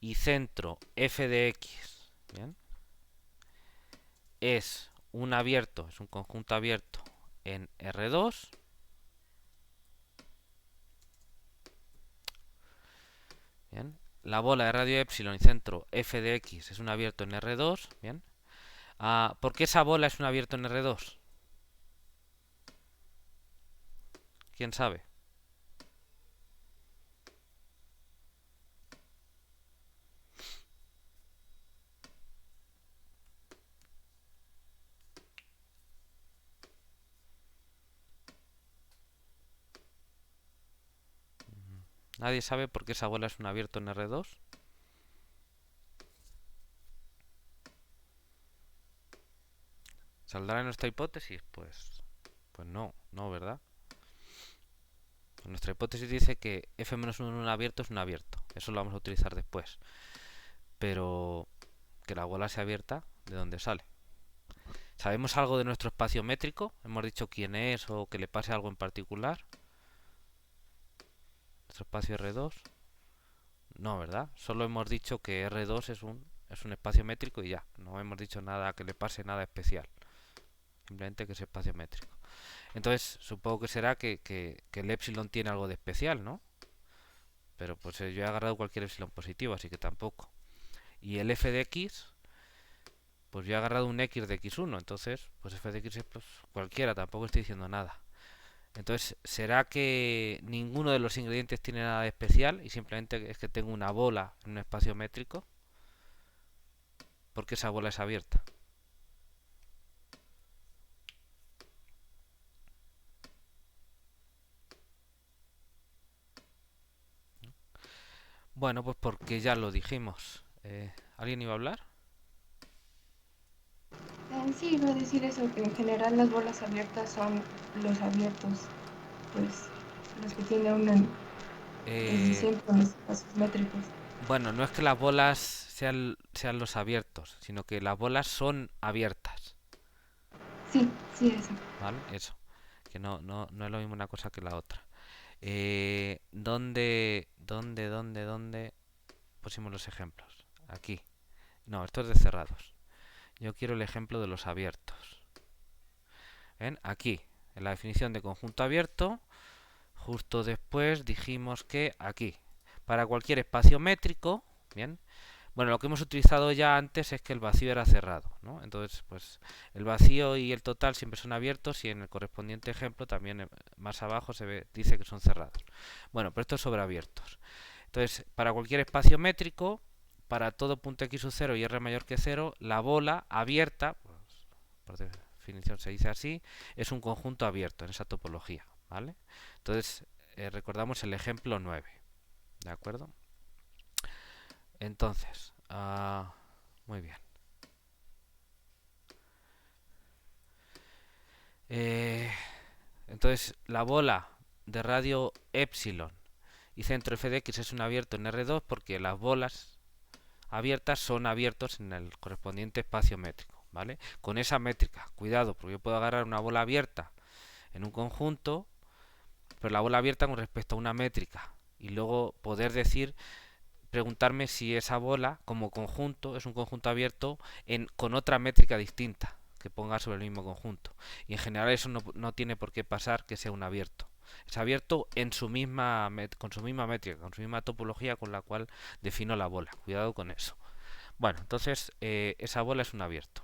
y centro f de x, ¿bien?, es un abierto, es un conjunto abierto en R2, ¿bien? La bola de radio epsilon y centro f de x es un abierto en R2, ¿bien? ¿Por qué esa bola es un abierto en R2? ¿Quién sabe? ¿Nadie sabe por qué esa bola es un abierto en R2? ¿Saldrá en nuestra hipótesis? Pues no, ¿verdad? Nuestra hipótesis dice que f-1 en un abierto es un abierto. Eso lo vamos a utilizar después. Pero que la bola sea abierta, ¿de dónde sale? ¿Sabemos algo de nuestro espacio métrico? ¿Hemos dicho quién es o que le pase algo en particular? ¿Nuestro espacio R2? No, ¿verdad? Solo hemos dicho que R2 es un espacio métrico y ya. No hemos dicho nada que le pase nada especial. Simplemente que es espacio métrico. Entonces, supongo que será que el epsilon tiene algo de especial, ¿no? Pero pues yo he agarrado cualquier epsilon positivo, así que tampoco. Y el f de x, pues yo he agarrado un x de x1, entonces, pues f de x es pues, cualquiera, tampoco estoy diciendo nada. Entonces, ¿será que ninguno de los ingredientes tiene nada de especial y simplemente es que tengo una bola en un espacio métrico? Porque esa bola es abierta. Bueno, pues porque ya lo dijimos. ¿Alguien iba a hablar? Sí, iba a decir eso, que en general las bolas abiertas son los abiertos, pues los que tienen una decisión con los espacios métricos. Bueno, no es que las bolas sean los abiertos, sino que las bolas son abiertas. Sí, sí, eso. ¿Vale? Eso. Que no es lo mismo una cosa que la otra. ¿Dónde pusimos los ejemplos? Aquí. No, esto es de cerrados. Yo quiero el ejemplo de los abiertos. ¿Ven? Aquí, en la definición de conjunto abierto, justo después dijimos que aquí, para cualquier espacio métrico, ¿bien? Bueno, lo que hemos utilizado ya antes es que el vacío era cerrado, ¿no? Entonces, pues el vacío y el total siempre son abiertos y en el correspondiente ejemplo también más abajo dice que son cerrados. Bueno, pero esto es sobre abiertos. Entonces, para cualquier espacio métrico, para todo punto x sub 0 y r mayor que 0, la bola abierta, pues, por definición se dice así, es un conjunto abierto en esa topología, ¿vale? Entonces, recordamos el ejemplo 9, ¿de acuerdo? Entonces, muy bien. Entonces, la bola de radio epsilon y centro f de x es un abierto en R2 porque las bolas abiertas son abiertos en el correspondiente espacio métrico, ¿vale? Con esa métrica, cuidado, porque yo puedo agarrar una bola abierta en un conjunto, pero la bola abierta con respecto a una métrica, y luego poder decir, preguntarme si esa bola como conjunto es un conjunto abierto con otra métrica distinta que ponga sobre el mismo conjunto. Y en general eso no tiene por qué pasar que sea un abierto. Es abierto con su misma métrica, con su misma topología con la cual defino la bola. Cuidado con eso. Bueno, entonces esa bola es un abierto.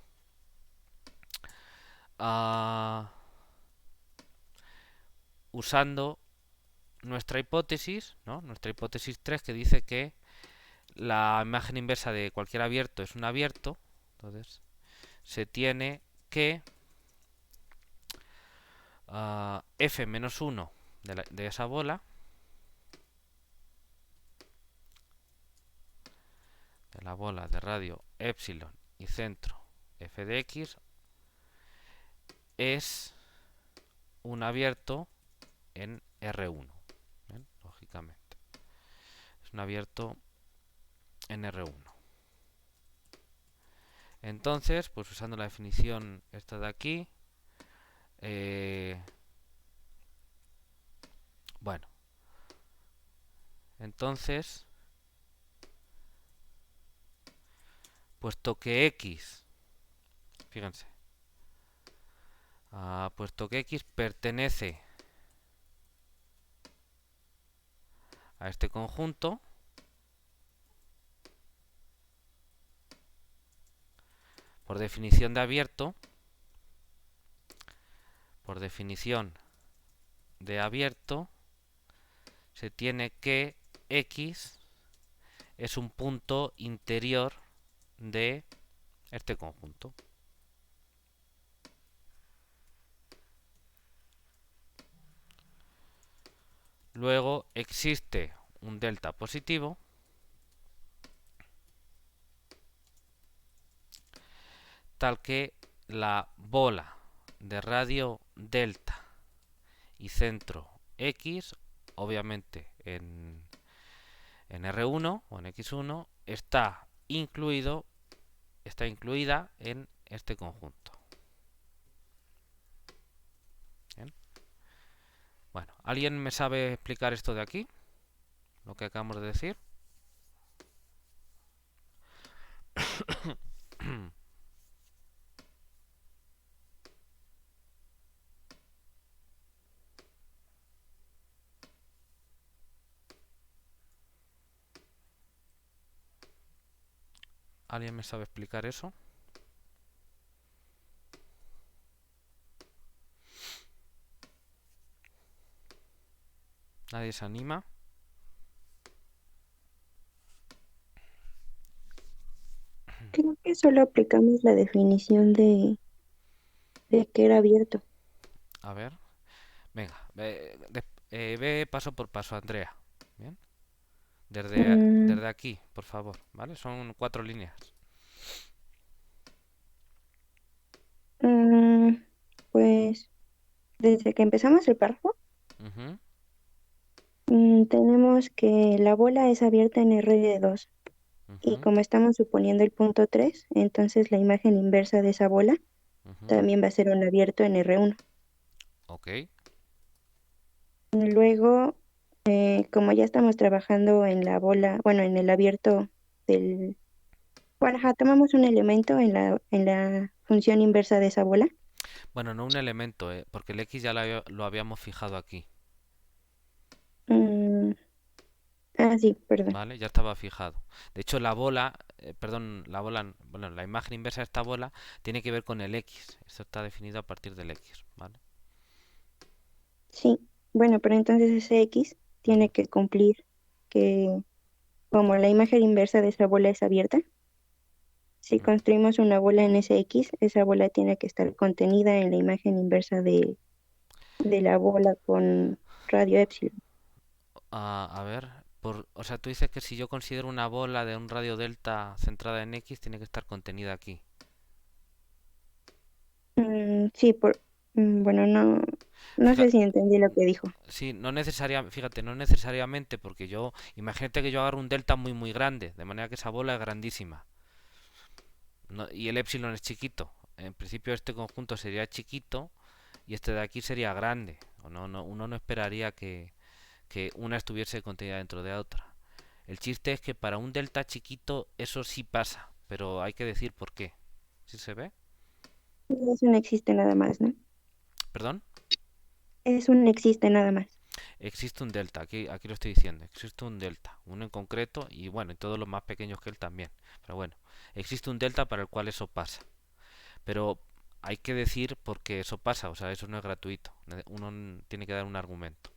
Ah, usando nuestra hipótesis, ¿no? Nuestra hipótesis 3 que dice que la imagen inversa de cualquier abierto es un abierto, entonces se tiene que f menos 1 de esa bola, de la bola de radio epsilon y centro f de x, es un abierto en R1, ¿bien? Lógicamente. Es un abierto en R1. Entonces, pues usando la definición esta de aquí, bueno, entonces, puesto que x, fíjense, puesto que x pertenece a este conjunto, por definición de abierto, se tiene que x es un punto interior de este conjunto. Luego existe un delta positivo tal que la bola de radio delta y centro x, obviamente en R1 o en X1, está incluida en este conjunto. ¿Bien? Bueno, ¿alguien me sabe explicar esto de aquí? Lo que acabamos de decir. ¿Alguien me sabe explicar eso? ¿Nadie se anima? Creo que solo aplicamos la definición de que era abierto. A ver, venga, ve paso por paso, Andrea. Bien, Mm, desde aquí, por favor, ¿vale? Son 4 líneas. mm, pues desde que empezamos el párrafo, Ujú, tenemos que la bola es abierta en R de 2 y ujú, como estamos suponiendo el punto 3, entonces la imagen inversa de esa bola ujú. también va a ser un abierto en R1. Ok, Luego, como ya estamos trabajando en la bola, bueno, en el abierto del... Bueno, ajá, tomamos un elemento en la función inversa de esa bola. bueno, no un elemento, porque el x ya lo habíamos fijado aquí, Mm, sí, perdón. ¿vale? Ya estaba fijado. De hecho, la bola, perdón, bueno, la imagen inversa de esta bola tiene que ver con el x. Esto está definido a partir del x, ¿vale? Sí, bueno, pero entonces ese X Ujú. tiene que cumplir que como la imagen inversa de esa bola es abierta, si Mm. construimos una bola en ese X, esa bola tiene que estar contenida en la imagen inversa de la bola con radio epsilon. A ver, o sea, tú dices que si yo considero una bola de un radio delta centrada en x, tiene que estar contenida aquí. Sí, bueno, no. No sé Fíjate, si entendí lo que dijo. sí, no necesariamente, fíjate, no necesariamente porque imagínate que yo agarro un delta muy muy grande, de manera que esa bola es grandísima, y el epsilon es chiquito. En principio este conjunto sería chiquito y este de aquí sería grande. O uno no esperaría que una estuviese contenida dentro de la otra. El chiste es que para un delta chiquito eso sí pasa, pero hay que decir por qué. ¿Sí se ve? Eso no existe nada más, ¿no? ¿Perdón? Eso no existe nada más. Existe un delta, aquí lo estoy diciendo, existe un delta, uno en concreto y bueno, y todos los más pequeños que él también. Pero bueno, existe un delta para el cual eso pasa. Pero hay que decir por qué eso pasa, o sea, eso no es gratuito. Uno tiene que dar un argumento.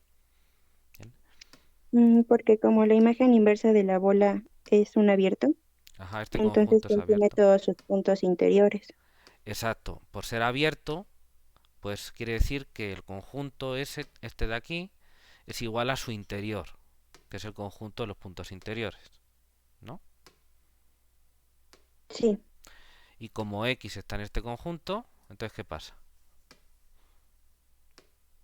¿Bien? Porque como la imagen inversa de la bola es un abierto, Ajá, este entonces conjunto es contiene abierto. todos sus puntos interiores. Exacto, por ser abierto, pues quiere decir que el conjunto este de aquí, es igual a su interior, que es el conjunto de los puntos interiores, ¿no? Sí, Y como X está en este conjunto, entonces ¿qué pasa?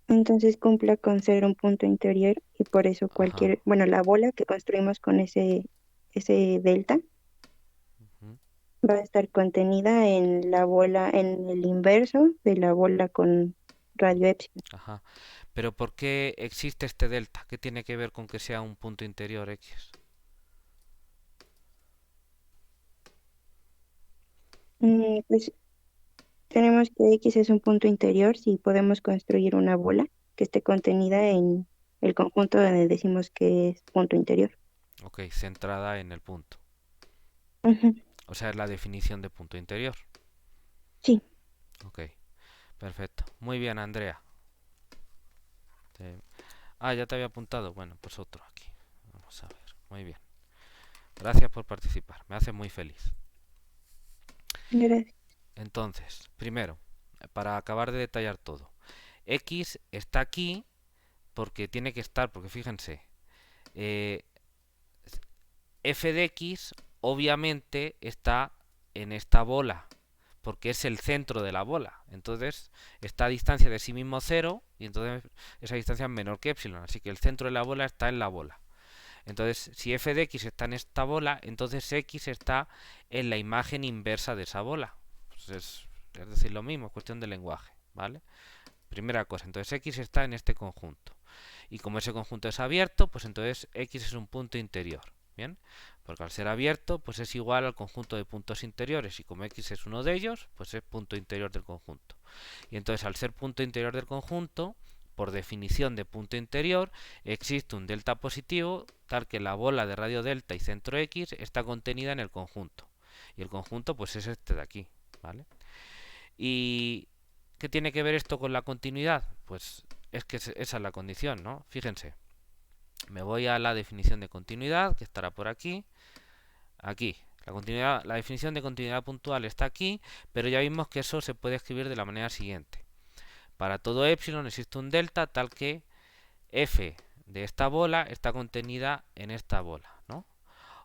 entonces cumple con ser un punto interior y por eso Ajá. bueno, la bola que construimos con ese delta Ujú. va a estar contenida en la bola, en el inverso de la bola con radio epsilon. Ajá. Pero ¿por qué existe este delta? ¿Qué tiene que ver con que sea un punto interior X? Pues tenemos que X es un punto interior si podemos construir una bola que esté contenida en el conjunto donde decimos que es punto interior. Ok, centrada en el punto. Ujú. O sea, es la definición de punto interior. Sí, Ok, perfecto. Muy bien, Andrea. Ah, ya te había apuntado. Bueno, pues otro aquí. Vamos a ver. Muy bien. Gracias por participar. Me hace muy feliz. gracias. Entonces, primero, para acabar de detallar todo. X está aquí porque tiene que estar, porque fíjense, eh, f de x obviamente está en esta bola, porque es el centro de la bola. Entonces está a distancia de sí mismo 0 y entonces esa distancia es menor que epsilon. Así que el centro de la bola está en la bola. Entonces, si f de x está en esta bola, entonces x está en la imagen inversa de esa bola. Pues es decir, lo mismo, es cuestión de lenguaje, ¿vale? Primera cosa, entonces x está en este conjunto. Y como ese conjunto es abierto, pues entonces x es un punto interior. ¿Bien? Porque al ser abierto, pues es igual al conjunto de puntos interiores. Y como x es uno de ellos, pues es punto interior del conjunto. Y entonces al ser punto interior del conjunto, por definición de punto interior, existe un delta positivo tal que la bola de radio delta y centro x está contenida en el conjunto. Y el conjunto pues es este de aquí, ¿vale? ¿Y qué tiene que ver esto con la continuidad? Pues es que esa es la condición, ¿no? Fíjense, me voy a la definición de continuidad, que estará por aquí. Aquí, la definición de continuidad puntual está aquí, pero ya vimos que eso se puede escribir de la manera siguiente. Para todo epsilon existe un delta tal que f de esta bola está contenida en esta bola, ¿no?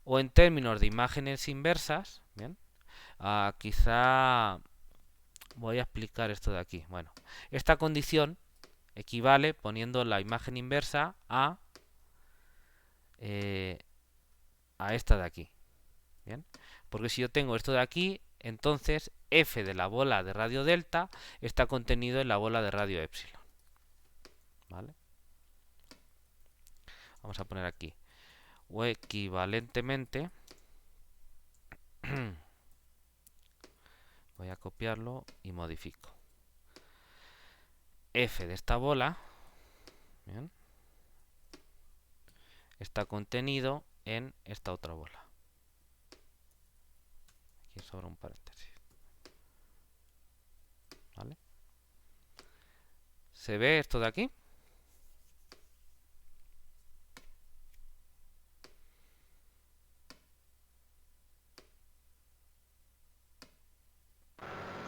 O en términos de imágenes inversas, ¿bien? Quizá voy a explicar esto de aquí. Bueno, esta condición equivale, poniendo la imagen inversa, eh, a esta de aquí. ¿Bien? Porque si yo tengo esto de aquí, entonces f de la bola de radio delta está contenido en la bola de radio epsilon. ¿Vale? Vamos a poner aquí. O equivalentemente, voy a copiarlo y modifico. F de esta bola, ¿bien?, está contenido en esta otra bola. Aquí sobra un paréntesis. ¿Vale? ¿Se ve esto de aquí?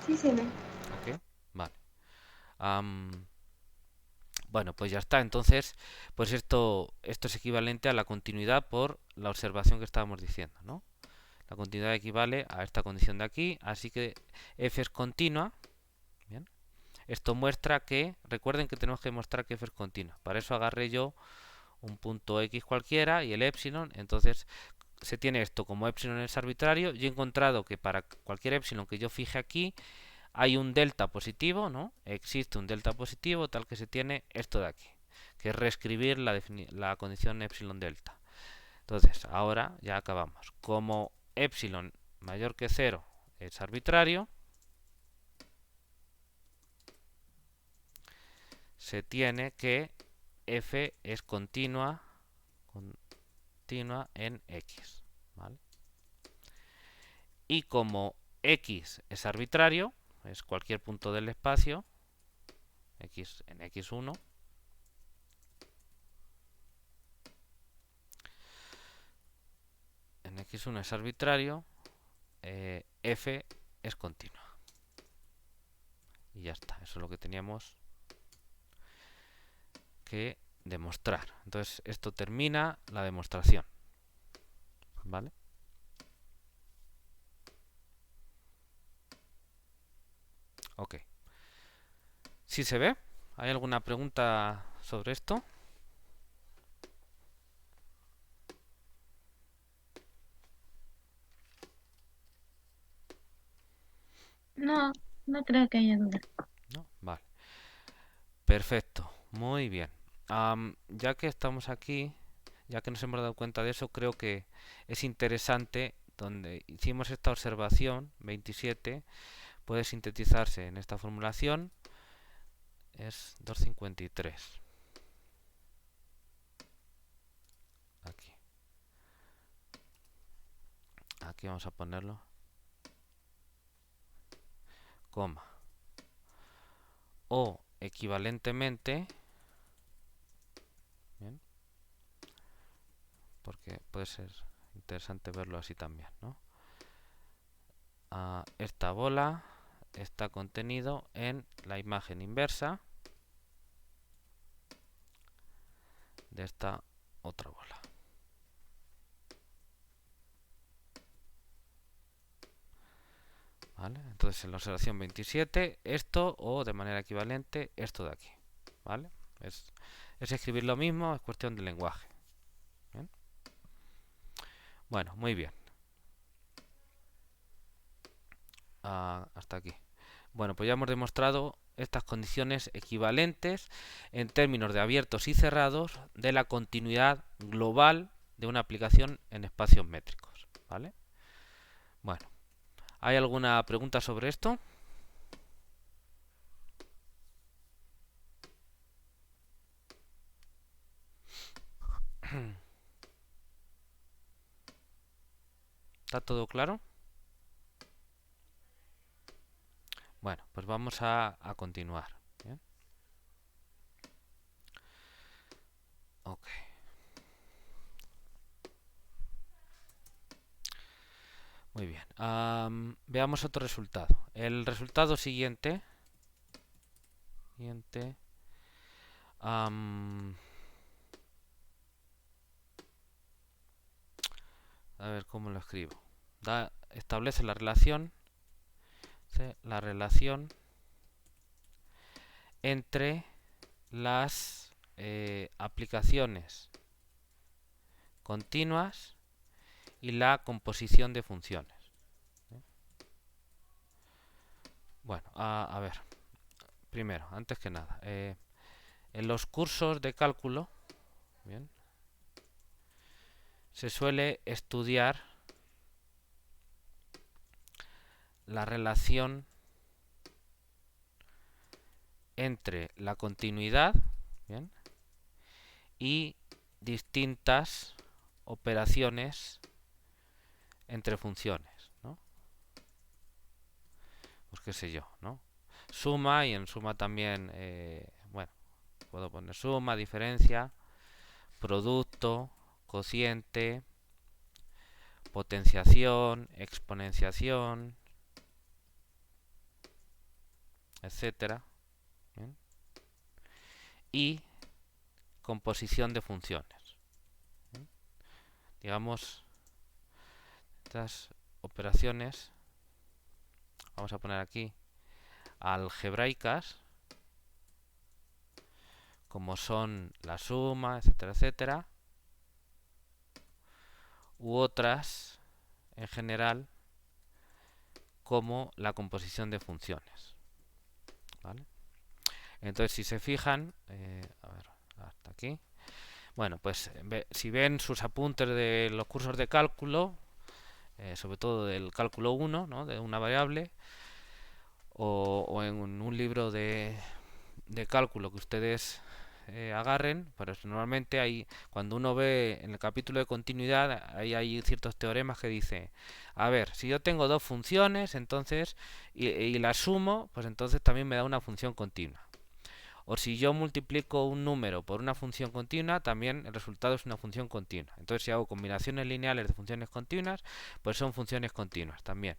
Sí se ve. Ok, vale. Bueno, pues ya está. Entonces, pues esto es equivalente a la continuidad por la observación que estábamos diciendo, ¿no? La continuidad equivale a esta condición de aquí, así que f es continua, ¿bien? Esto muestra que, recuerden que tenemos que demostrar que f es continua. Para eso agarré yo un punto x cualquiera y el epsilon. Entonces se tiene esto como epsilon es arbitrario. Yo he encontrado que para cualquier epsilon que yo fije aquí hay un delta positivo, ¿no? Existe un delta positivo tal que se tiene esto de aquí, que es reescribir la condición epsilon delta. Entonces, ahora ya acabamos. Como epsilon mayor que 0 es arbitrario, se tiene que f es continua en x, ¿vale? Y como x es arbitrario, es cualquier punto del espacio, x en x1, en x1 es arbitrario, f es continua. Y ya está, eso es lo que teníamos que demostrar. Entonces esto termina la demostración, ¿vale? Ok. ¿Sí se ve? ¿Hay alguna pregunta sobre esto? No, no creo que haya duda. ¿No? Vale. Perfecto. Muy bien. Ya que estamos aquí, ya que nos hemos dado cuenta de eso, creo que es interesante, donde hicimos esta observación, 27, puede sintetizarse en esta formulación, es 253. Aquí. Aquí vamos a ponerlo. Coma. O equivalentemente, ¿bien? Porque puede ser interesante verlo así también, ¿no? Esta bola está contenido en la imagen inversa de esta otra bola. ¿Vale? Entonces en la observación 27 esto, o de manera equivalente esto de aquí, ¿vale? Es escribir lo mismo, es cuestión de lenguaje. ¿Bien? Bueno, muy bien. Hasta aquí. Bueno, pues ya hemos demostrado estas condiciones equivalentes en términos de abiertos y cerrados de la continuidad global de una aplicación en espacios métricos, ¿vale? Bueno, ¿hay alguna pregunta sobre esto? ¿Está todo claro? Bueno, pues vamos a continuar. ¿Bien? Ok. Muy bien. Veamos otro resultado. El resultado siguiente. A ver cómo lo escribo. Establece la relación. Entre las aplicaciones continuas y la composición de funciones. Bueno, a ver, primero, antes que nada, en los cursos de cálculo, bien, se suele estudiar la relación entre la continuidad, bien, y distintas operaciones entre funciones, ¿no? Pues qué sé yo, ¿no? Suma, y en suma también, bueno, puedo poner suma, diferencia, producto, cociente, potenciación, exponenciación, etcétera. ¿Bien? Y composición de funciones. ¿Bien? Digamos, estas operaciones, vamos a poner aquí, algebraicas, como son la suma, etcétera, etcétera, u otras, en general, como la composición de funciones. ¿Vale? Entonces, si se fijan, a ver, hasta aquí. Bueno, pues si ven sus apuntes de los cursos de cálculo, sobre todo del cálculo 1, ¿no? De una variable, o en un libro de cálculo que ustedes agarren, pero normalmente hay, cuando uno ve en el capítulo de continuidad, ahí hay ciertos teoremas que dice, a ver, si yo tengo dos funciones, entonces, y las sumo, pues entonces también me da una función continua. O si yo multiplico un número por una función continua, también el resultado es una función continua. Entonces, si hago combinaciones lineales de funciones continuas, pues son funciones continuas también.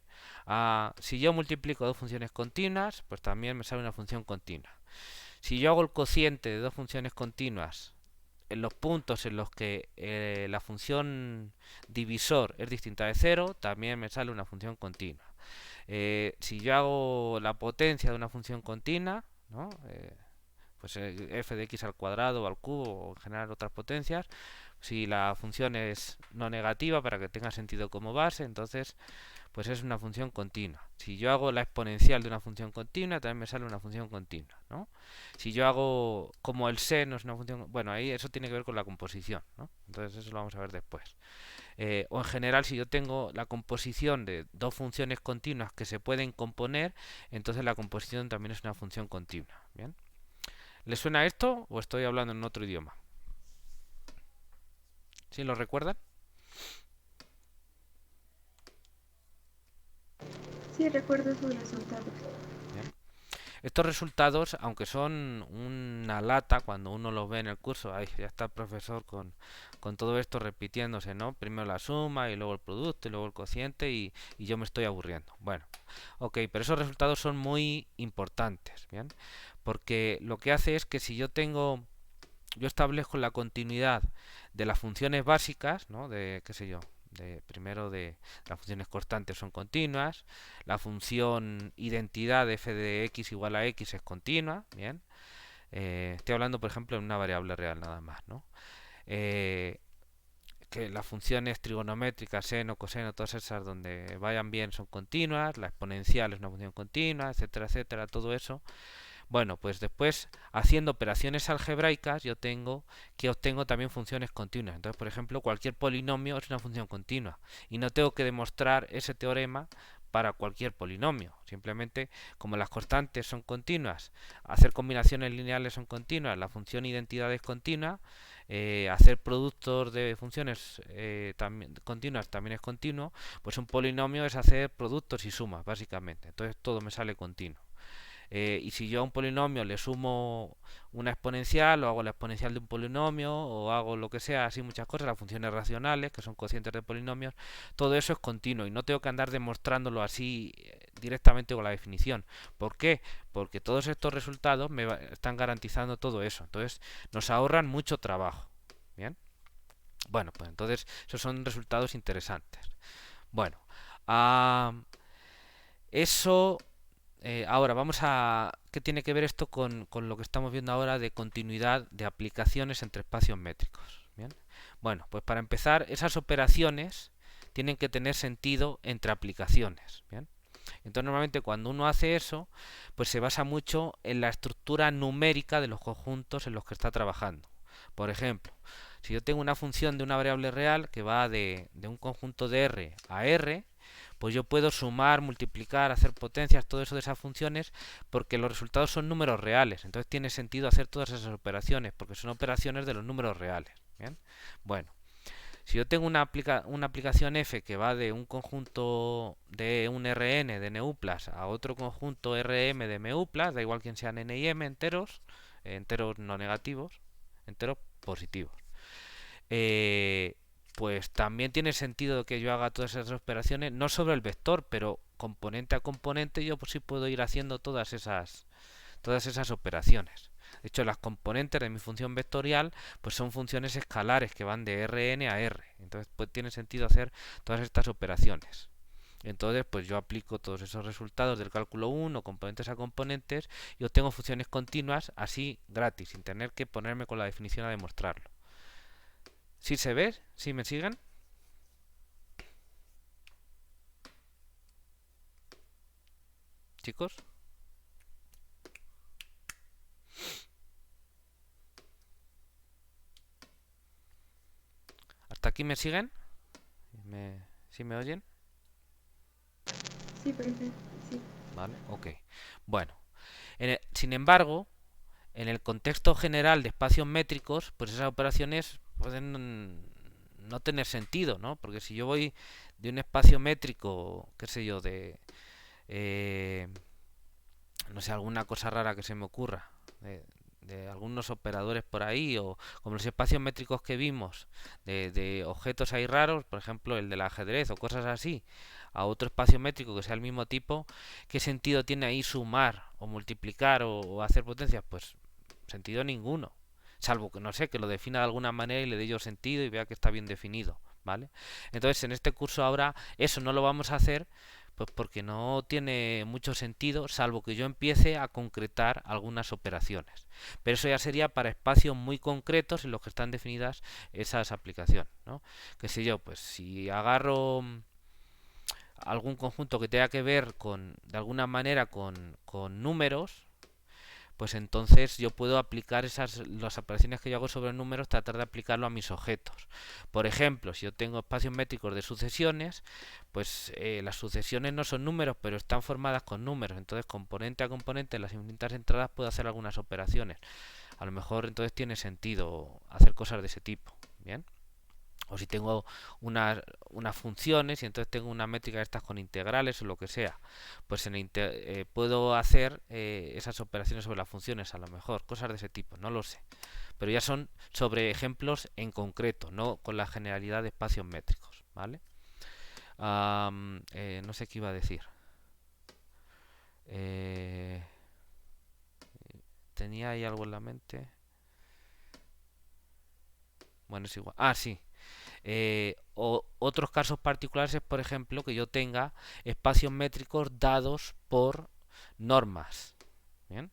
Si yo multiplico dos funciones continuas, pues también me sale una función continua. Si yo hago el cociente de dos funciones continuas en los puntos en los que la función divisor es distinta de 0, también me sale una función continua. Si yo hago la potencia de una función continua, ¿no? Pues f de x al cuadrado o al cubo o en general otras potencias, si la función es no negativa para que tenga sentido como base, entonces pues es una función continua. Si yo hago la exponencial de una función continua, también me sale una función continua, ¿no? Si yo hago como el seno es una función, bueno, ahí eso tiene que ver con la composición, ¿no? Entonces eso lo vamos a ver después. O en general, si yo tengo la composición de dos funciones continuas que se pueden componer, entonces la composición también es una función continua, ¿bien? ¿Les suena esto o estoy hablando en otro idioma? ¿Sí lo recuerdan? Sí, recuerdo sus resultados. Bien. Estos resultados, aunque son una lata cuando uno los ve en el curso, ay, ya está el profesor con todo esto repitiéndose, ¿no? Primero la suma y luego el producto y luego el cociente y yo me estoy aburriendo. Bueno, ok, pero esos resultados son muy importantes, ¿bien? Porque lo que hace es que si yo establezco la continuidad de las funciones básicas, ¿no? De, qué sé yo, primero de las funciones constantes son continuas, la función identidad de f de x igual a x es continua, bien. Estoy hablando, por ejemplo, de una variable real nada más, ¿no? Que las funciones trigonométricas, seno, coseno, todas esas donde vayan bien son continuas, la exponencial es una función continua, etcétera, etcétera, todo eso. Bueno, pues después, haciendo operaciones algebraicas, yo obtengo también funciones continuas. Entonces, por ejemplo, cualquier polinomio es una función continua. Y no tengo que demostrar ese teorema para cualquier polinomio. Simplemente, como las constantes son continuas, hacer combinaciones lineales son continuas, la función identidad es continua, hacer productos de funciones continuas también es continuo, pues un polinomio es hacer productos y sumas, básicamente. Entonces, todo me sale continuo. Y si yo a un polinomio le sumo una exponencial o hago la exponencial de un polinomio o hago lo que sea, así muchas cosas, las funciones racionales que son cocientes de polinomios, todo eso es continuo y no tengo que andar demostrándolo así directamente con la definición. ¿Por qué? Porque todos estos resultados me están garantizando todo eso. Entonces nos ahorran mucho trabajo. ¿Bien? Bueno, pues entonces esos son resultados interesantes. Bueno, eso... ahora vamos a... ¿Qué tiene que ver esto con lo que estamos viendo ahora de continuidad de aplicaciones entre espacios métricos? ¿Bien? Bueno, pues para empezar, esas operaciones tienen que tener sentido entre aplicaciones. ¿Bien? Entonces normalmente cuando uno hace eso, pues se basa mucho en la estructura numérica de los conjuntos en los que está trabajando. Por ejemplo, si yo tengo una función de una variable real que va de un conjunto de R a R, pues yo puedo sumar, multiplicar, hacer potencias, todo eso de esas funciones, porque los resultados son números reales. Entonces tiene sentido hacer todas esas operaciones, porque son operaciones de los números reales. ¿Bien? Bueno, si yo tengo una aplicación f que va de un conjunto de un Rn de nu+ a otro conjunto Rm de mu+, da igual quién sean n y m, enteros no negativos, enteros positivos. Pues también tiene sentido que yo haga todas esas operaciones, no sobre el vector, pero componente a componente yo pues sí puedo ir haciendo todas esas operaciones. De hecho, las componentes de mi función vectorial pues son funciones escalares que van de Rn a R. Entonces pues tiene sentido hacer todas estas operaciones. Entonces, pues yo aplico todos esos resultados del cálculo 1, componentes a componentes, y obtengo funciones continuas así gratis, sin tener que ponerme con la definición a demostrarlo. ¿Sí se ve? ¿Sí me siguen? Chicos. ¿Hasta aquí me siguen? ¿Sí me oyen? Sí, perfecto. Sí. Vale, ok. Bueno, sin embargo, en el contexto general de espacios métricos, pues esas operaciones pueden no tener sentido, ¿no? Porque si yo voy de un espacio métrico, qué sé yo, eh, no sé, alguna cosa rara que se me ocurra, de algunos operadores por ahí, o como los espacios métricos que vimos, de objetos ahí raros, por ejemplo el del ajedrez o cosas así, a otro espacio métrico que sea el mismo tipo, ¿qué sentido tiene ahí sumar o multiplicar o hacer potencias? Pues sentido ninguno. Salvo que, no sé, que lo defina de alguna manera y le dé yo sentido y vea que está bien definido, ¿vale? Entonces, en este curso ahora eso no lo vamos a hacer, pues porque no tiene mucho sentido, salvo que yo empiece a concretar algunas operaciones. Pero eso ya sería para espacios muy concretos en los que están definidas esas aplicaciones, ¿no? Qué sé yo, pues si agarro algún conjunto que tenga que ver de alguna manera con números, pues entonces yo puedo aplicar las operaciones que yo hago sobre números, tratar de aplicarlo a mis objetos. Por ejemplo, si yo tengo espacios métricos de sucesiones, pues las sucesiones no son números, pero están formadas con números. Entonces, componente a componente, en las infinitas entradas puedo hacer algunas operaciones. A lo mejor entonces tiene sentido hacer cosas de ese tipo. Bien. O si tengo unas funciones y entonces tengo una métrica de estas con integrales o lo que sea, pues puedo hacer esas operaciones sobre las funciones, a lo mejor, cosas de ese tipo, no lo sé. Pero ya son sobre ejemplos en concreto, no con la generalidad de espacios métricos, ¿vale? No sé qué iba a decir. Eh, ¿Tenía ahí algo en la mente? Bueno, es igual. Ah, sí. O otros casos particulares es, por ejemplo, que yo tenga espacios métricos dados por normas. ¿Bien?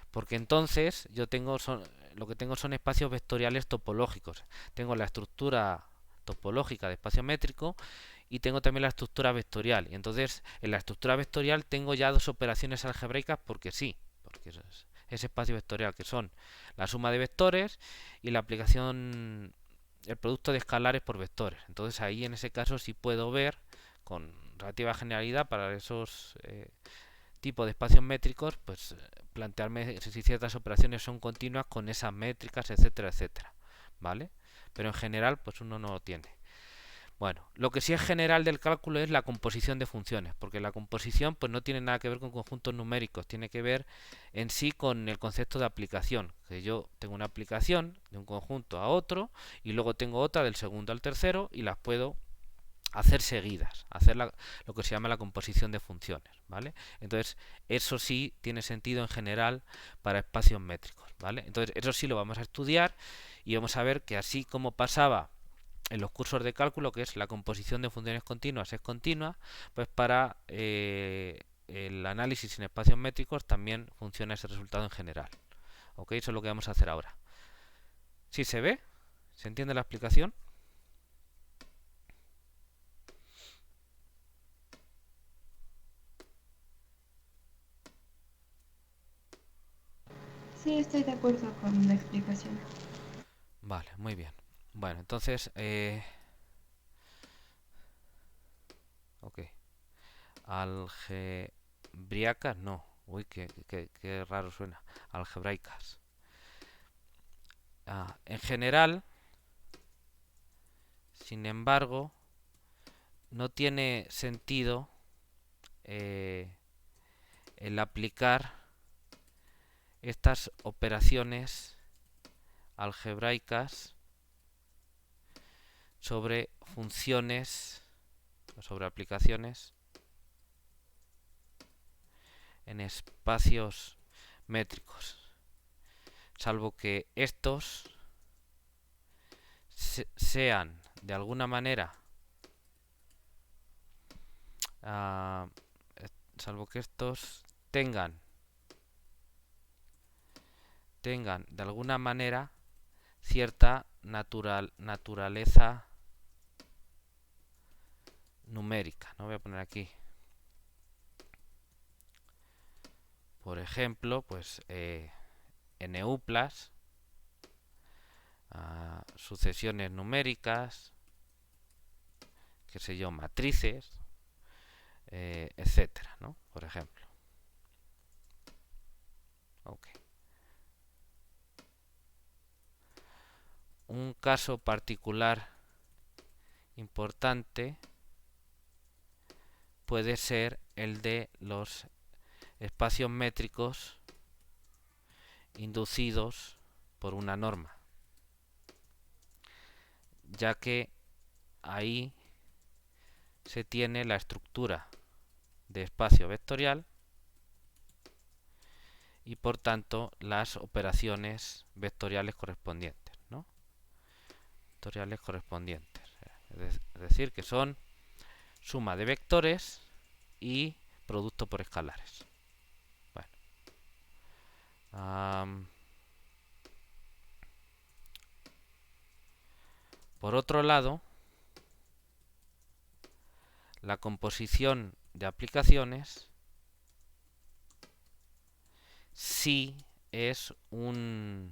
Porque entonces lo que tengo son espacios vectoriales topológicos. Tengo la estructura topológica de espacio métrico y tengo también la estructura vectorial. Y entonces en la estructura vectorial tengo ya dos operaciones algebraicas porque sí, porque es espacio vectorial, que son la suma de vectores y la aplicación, el producto de escalares por vectores. Entonces ahí en ese caso sí puedo ver con relativa generalidad para esos tipos de espacios métricos, pues plantearme si ciertas operaciones son continuas con esas métricas, etcétera, etcétera, ¿vale? Pero en general, pues uno no lo tiene. Bueno, lo que sí es general del cálculo es la composición de funciones, porque la composición pues no tiene nada que ver con conjuntos numéricos, tiene que ver en sí con el concepto de aplicación, que yo tengo una aplicación de un conjunto a otro y luego tengo otra del segundo al tercero y las puedo hacer seguidas, lo que se llama la composición de funciones, ¿vale? Entonces, eso sí tiene sentido en general para espacios métricos, ¿vale? Entonces, eso sí lo vamos a estudiar y vamos a ver que así como pasaba en los cursos de cálculo, que es la composición de funciones continuas es continua, pues para el análisis en espacios métricos también funciona ese resultado en general. ¿Ok? Eso es lo que vamos a hacer ahora. ¿Sí se ve? ¿Se entiende la explicación? Sí, estoy de acuerdo con la explicación. Vale, muy bien. Bueno, entonces, ok. Algebriacas, no. Uy, qué raro suena. Algebraicas. En general, sin embargo, no tiene sentido el aplicar estas operaciones algebraicas sobre funciones o sobre aplicaciones en espacios métricos, salvo que estos sean de alguna manera ah, salvo que estos tengan de alguna manera cierta naturaleza numérica, ¿no? Voy a poner aquí, por ejemplo, pues NU+, sucesiones numéricas, qué sé yo, matrices, etcétera, ¿no? Por ejemplo. Ok. Un caso particular importante puede ser el de los espacios métricos inducidos por una norma, ya que ahí se tiene la estructura de espacio vectorial y por tanto las operaciones vectoriales correspondientes, ¿no? Vectoriales correspondientes, es decir, que son suma de vectores y producto por escalares. Bueno, por otro lado, la composición de aplicaciones sí es una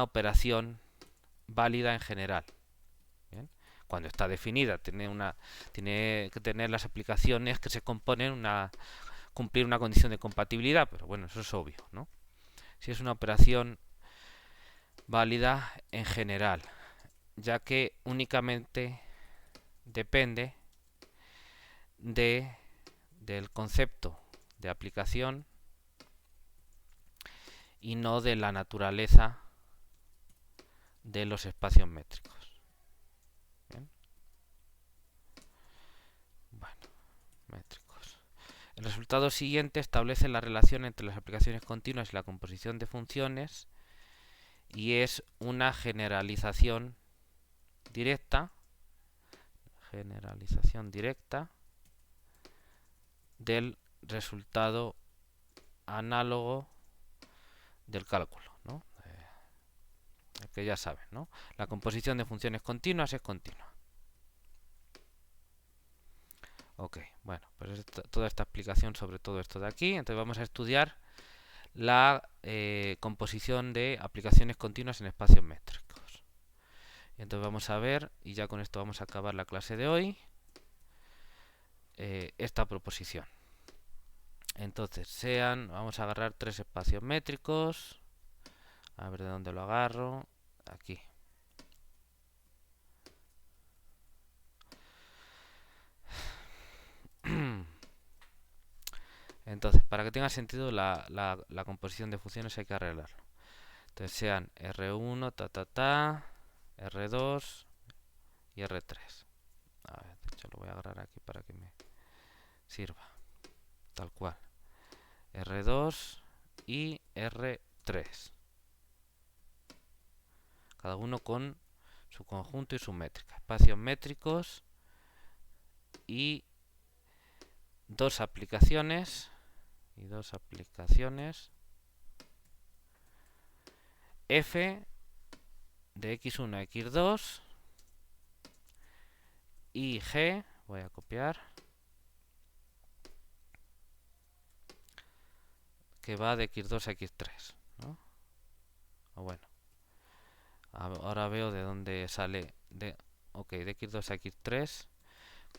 operación válida en general. ¿Bien? Cuando está definida, tiene que tener las aplicaciones que se componen cumplir una condición de compatibilidad, pero bueno, eso es obvio, ¿no? Si es una operación válida en general, ya que únicamente depende del concepto de aplicación y no de la naturaleza de los espacios métricos. ¿Bien? Bueno, métricos. El resultado siguiente establece la relación entre las aplicaciones continuas y la composición de funciones y es una generalización directa del resultado análogo del cálculo, ¿no? Que ya saben, ¿no? La composición de funciones continuas es continua. Ok, bueno, pues toda esta explicación sobre todo esto de aquí. Entonces vamos a estudiar la composición de aplicaciones continuas en espacios métricos. Y entonces vamos a ver, y ya con esto vamos a acabar la clase de hoy, esta proposición. Entonces, vamos a agarrar tres espacios métricos. A ver de dónde lo agarro. Aquí. Entonces, para que tenga sentido la composición de funciones hay que arreglarlo. Entonces sean R1, R2 y R3. A ver, de hecho lo voy a agarrar aquí para que me sirva. Tal cual. R2 y R3. Cada uno con su conjunto y su métrica. Espacios métricos y dos aplicaciones f de x1 a x2 y g, voy a copiar, que va de x2 a x3, ¿no? O bueno, ahora veo de dónde sale de x2 a x3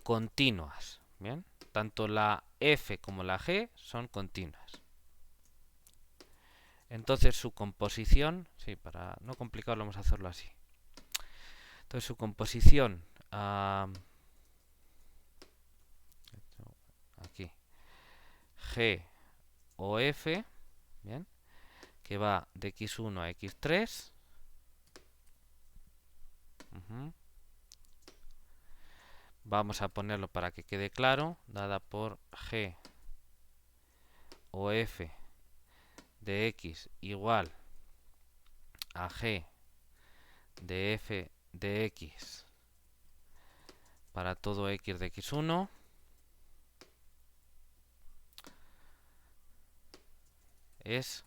continuas, ¿bien? Tanto la f como la g son continuas. Entonces su composición, sí, para no complicarlo vamos a hacerlo así. Entonces su composición, aquí, g o f, ¿bien? Que va de x1 a x3. Vamos a ponerlo para que quede claro, dada por g o f de x igual a g de f de x para todo x de x1, es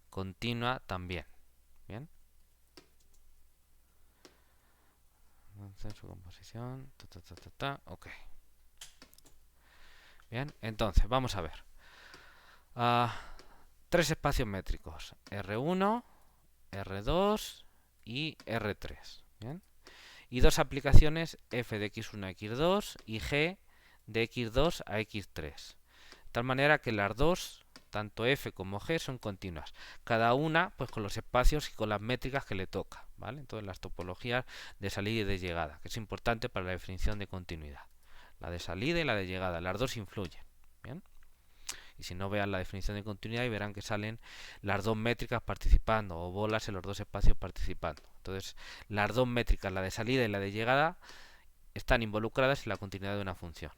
continua también. Bien. Entonces su composición. Ok. Bien, entonces vamos a ver. Tres espacios métricos. R1, R2 y R3. Bien. Y dos aplicaciones f de x1 a x2 y g de x2 a x3. De tal manera que las dos, tanto f como g, son continuas. Cada una pues con los espacios y con las métricas que le toca, ¿vale? Entonces las topologías de salida y de llegada, que es importante para la definición de continuidad. La de salida y la de llegada, las dos influyen. ¿Bien? Y si no, vean la definición de continuidad y verán que salen las dos métricas participando, o bolas en los dos espacios participando. Entonces, las dos métricas, la de salida y la de llegada, están involucradas en la continuidad de una función.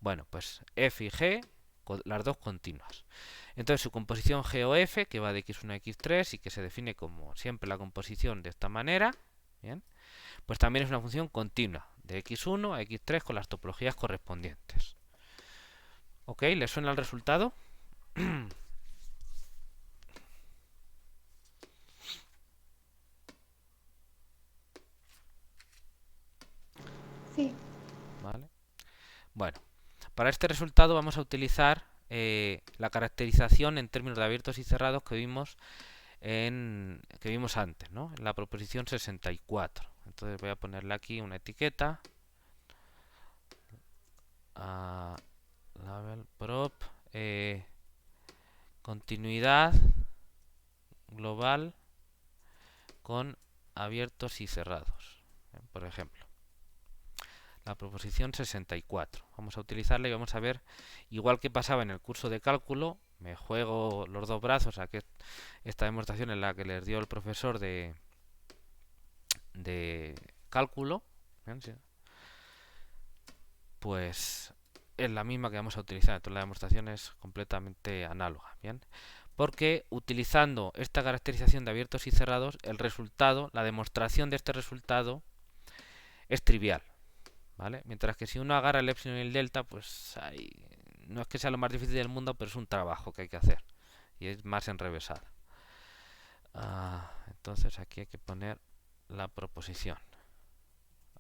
Bueno, pues f y g, las dos continuas. Entonces, su composición g o f, que va de x1 a x3 y que se define como siempre la composición de esta manera, ¿bien? Pues también es una función continua, de x1 a x3 con las topologías correspondientes. ¿Ok? ¿Les suena el resultado? Sí. ¿Vale? Bueno, para este resultado vamos a utilizar la caracterización en términos de abiertos y cerrados que vimos antes, ¿no? En la proposición 64. Entonces voy a ponerle aquí una etiqueta. Label prop continuidad global con abiertos y cerrados, por ejemplo. La proposición 64. Vamos a utilizarla y vamos a ver, igual que pasaba en el curso de cálculo, me juego los dos brazos a que esta demostración en la que les dio el profesor de cálculo, pues es la misma que vamos a utilizar. Entonces la demostración es completamente análoga, ¿bien? Porque utilizando esta caracterización de abiertos y cerrados, el resultado, la demostración de este resultado es trivial, ¿vale? Mientras que si uno agarra el epsilon y el delta, pues no es que sea lo más difícil del mundo, pero es un trabajo que hay que hacer y es más enrevesada. Entonces aquí hay que poner la proposición.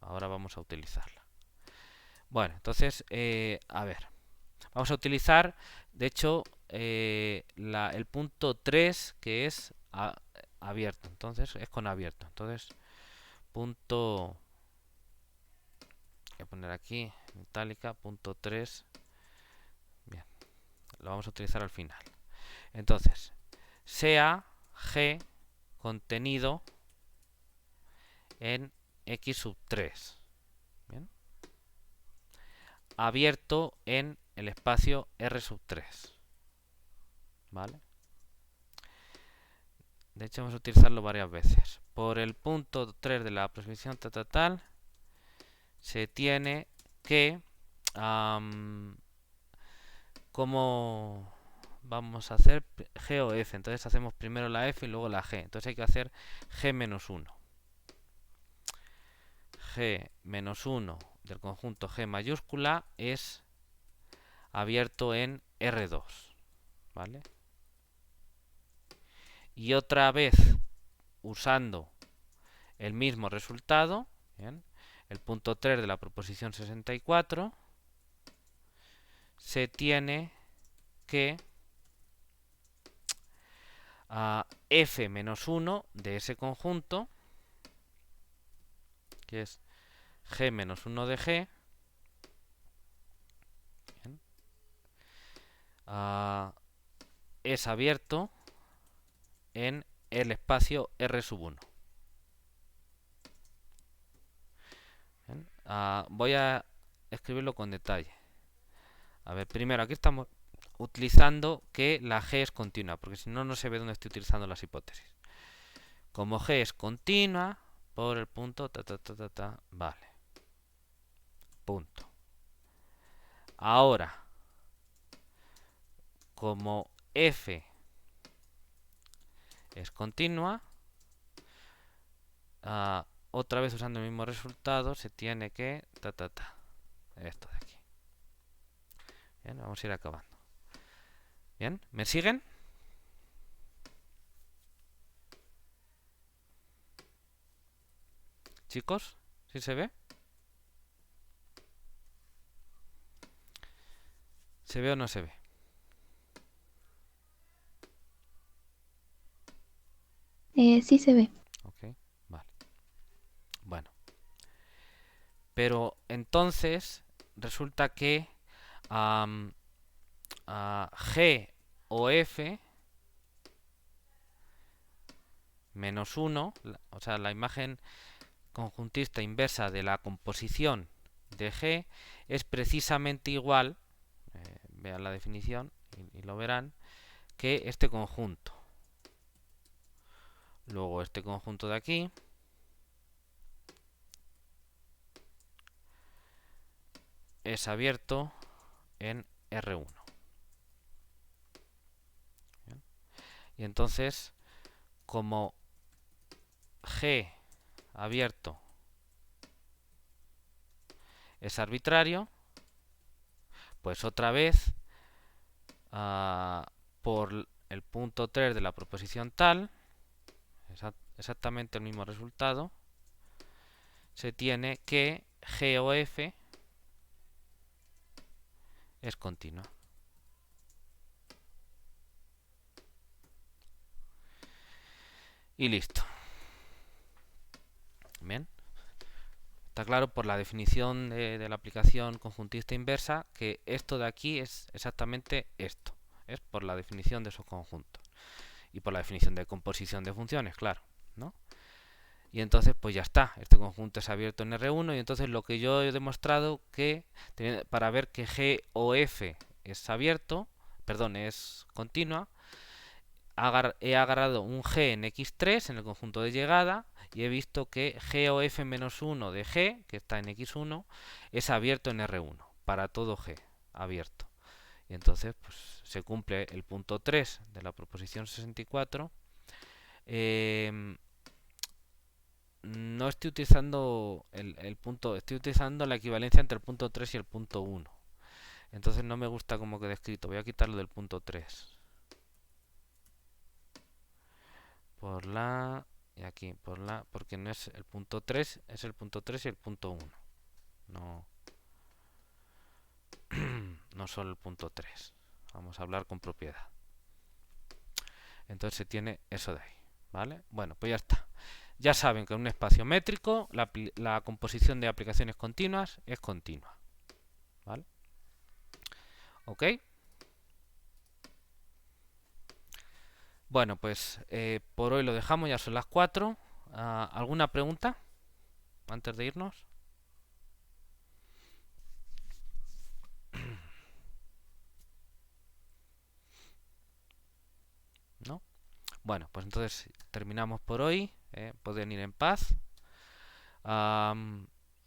Ahora vamos a utilizarla. Bueno, entonces, a ver, vamos a utilizar, de hecho, el punto 3 que es abierto, entonces es con abierto. Entonces, punto, voy a poner aquí, en itálica, punto 3, bien, lo vamos a utilizar al final. Entonces, sea G contenido en X sub 3, bien, abierto en el espacio R sub 3, ¿vale? De hecho vamos a utilizarlo varias veces. Por el punto 3 de la aproximación tal, se tiene que ¿cómo vamos a hacer? G o F. Entonces hacemos primero la F y luego la G. Entonces hay que hacer G menos 1. G menos 1 del conjunto G mayúscula es abierto en R2, ¿vale? Y otra vez usando el mismo resultado, ¿bien? El punto 3 de la proposición 64, se tiene que f menos 1 de ese conjunto, que es g menos 1 de g, ¿bien? Es abierto en el espacio R sub 1. Voy a escribirlo con detalle. A ver, primero aquí estamos utilizando que la G es continua, porque si no, no se ve dónde estoy utilizando las hipótesis. Como G es continua, por el punto, vale. Punto. Ahora, como F es continua, otra vez usando el mismo resultado, se tiene que esto de aquí. Bien, vamos a ir acabando. Bien, ¿me siguen? chicos? ¿Sí se ve? ¿Se ve o no se ve? Sí se ve. Ok, vale. Bueno, pero entonces resulta que G o F menos 1, o sea, la imagen conjuntista inversa de la composición de G es precisamente igual, vean la definición y lo verán, que este conjunto. Luego este conjunto de aquí es abierto en R1. ¿Bien? Y entonces, como G abierto es arbitrario, pues otra vez por el punto 3 de la proposición tal, exactamente el mismo resultado, se tiene que G o F es continua. Y listo. Bien. Está claro por la definición de la aplicación conjuntista inversa que esto de aquí es exactamente esto. Es por la definición de esos conjuntos. Y por la definición de composición de funciones, claro, ¿no? Y entonces pues ya está, este conjunto es abierto en R1 y entonces lo que yo he demostrado que para ver que G o F es abierto, perdón, es continua, he agarrado un G en X3 en el conjunto de llegada y he visto que G o F menos 1 de G, que está en X1, es abierto en R1, para todo G, abierto. Y entonces pues se cumple el punto 3 de la proposición 64. No estoy utilizando el punto, estoy utilizando la equivalencia entre el punto 3 y el punto 1. Entonces no me gusta como queda escrito. Voy a quitarlo del punto 3. Por la... Y aquí, por la... Porque no es el punto 3, es el punto 3 y el punto 1. No... no solo el punto 3. Vamos a hablar con propiedad. Entonces se tiene eso de ahí. ¿Vale? Bueno, pues ya está. Ya saben que en un espacio métrico la composición de aplicaciones continuas es continua. ¿Vale? ¿Ok? Bueno, pues por hoy lo dejamos, ya son las 4. ¿Alguna pregunta antes de irnos? ¿No? Bueno, pues entonces terminamos por hoy. Pueden ir en paz.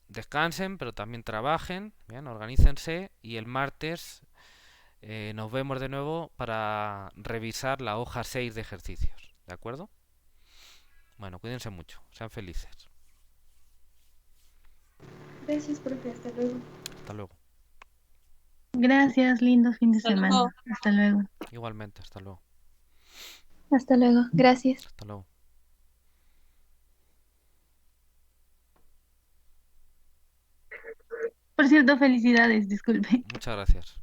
Descansen, pero también trabajen. Bien, organícense. Y el martes nos vemos de nuevo para revisar la hoja 6 de ejercicios. ¿De acuerdo? Bueno, cuídense mucho. Sean felices. Gracias, profe. Hasta luego. Hasta luego. Gracias, lindo fin de Hasta semana. luego. Hasta luego. Igualmente, hasta luego. Hasta luego. Gracias. Hasta luego. Por cierto, felicidades, disculpe. Muchas gracias.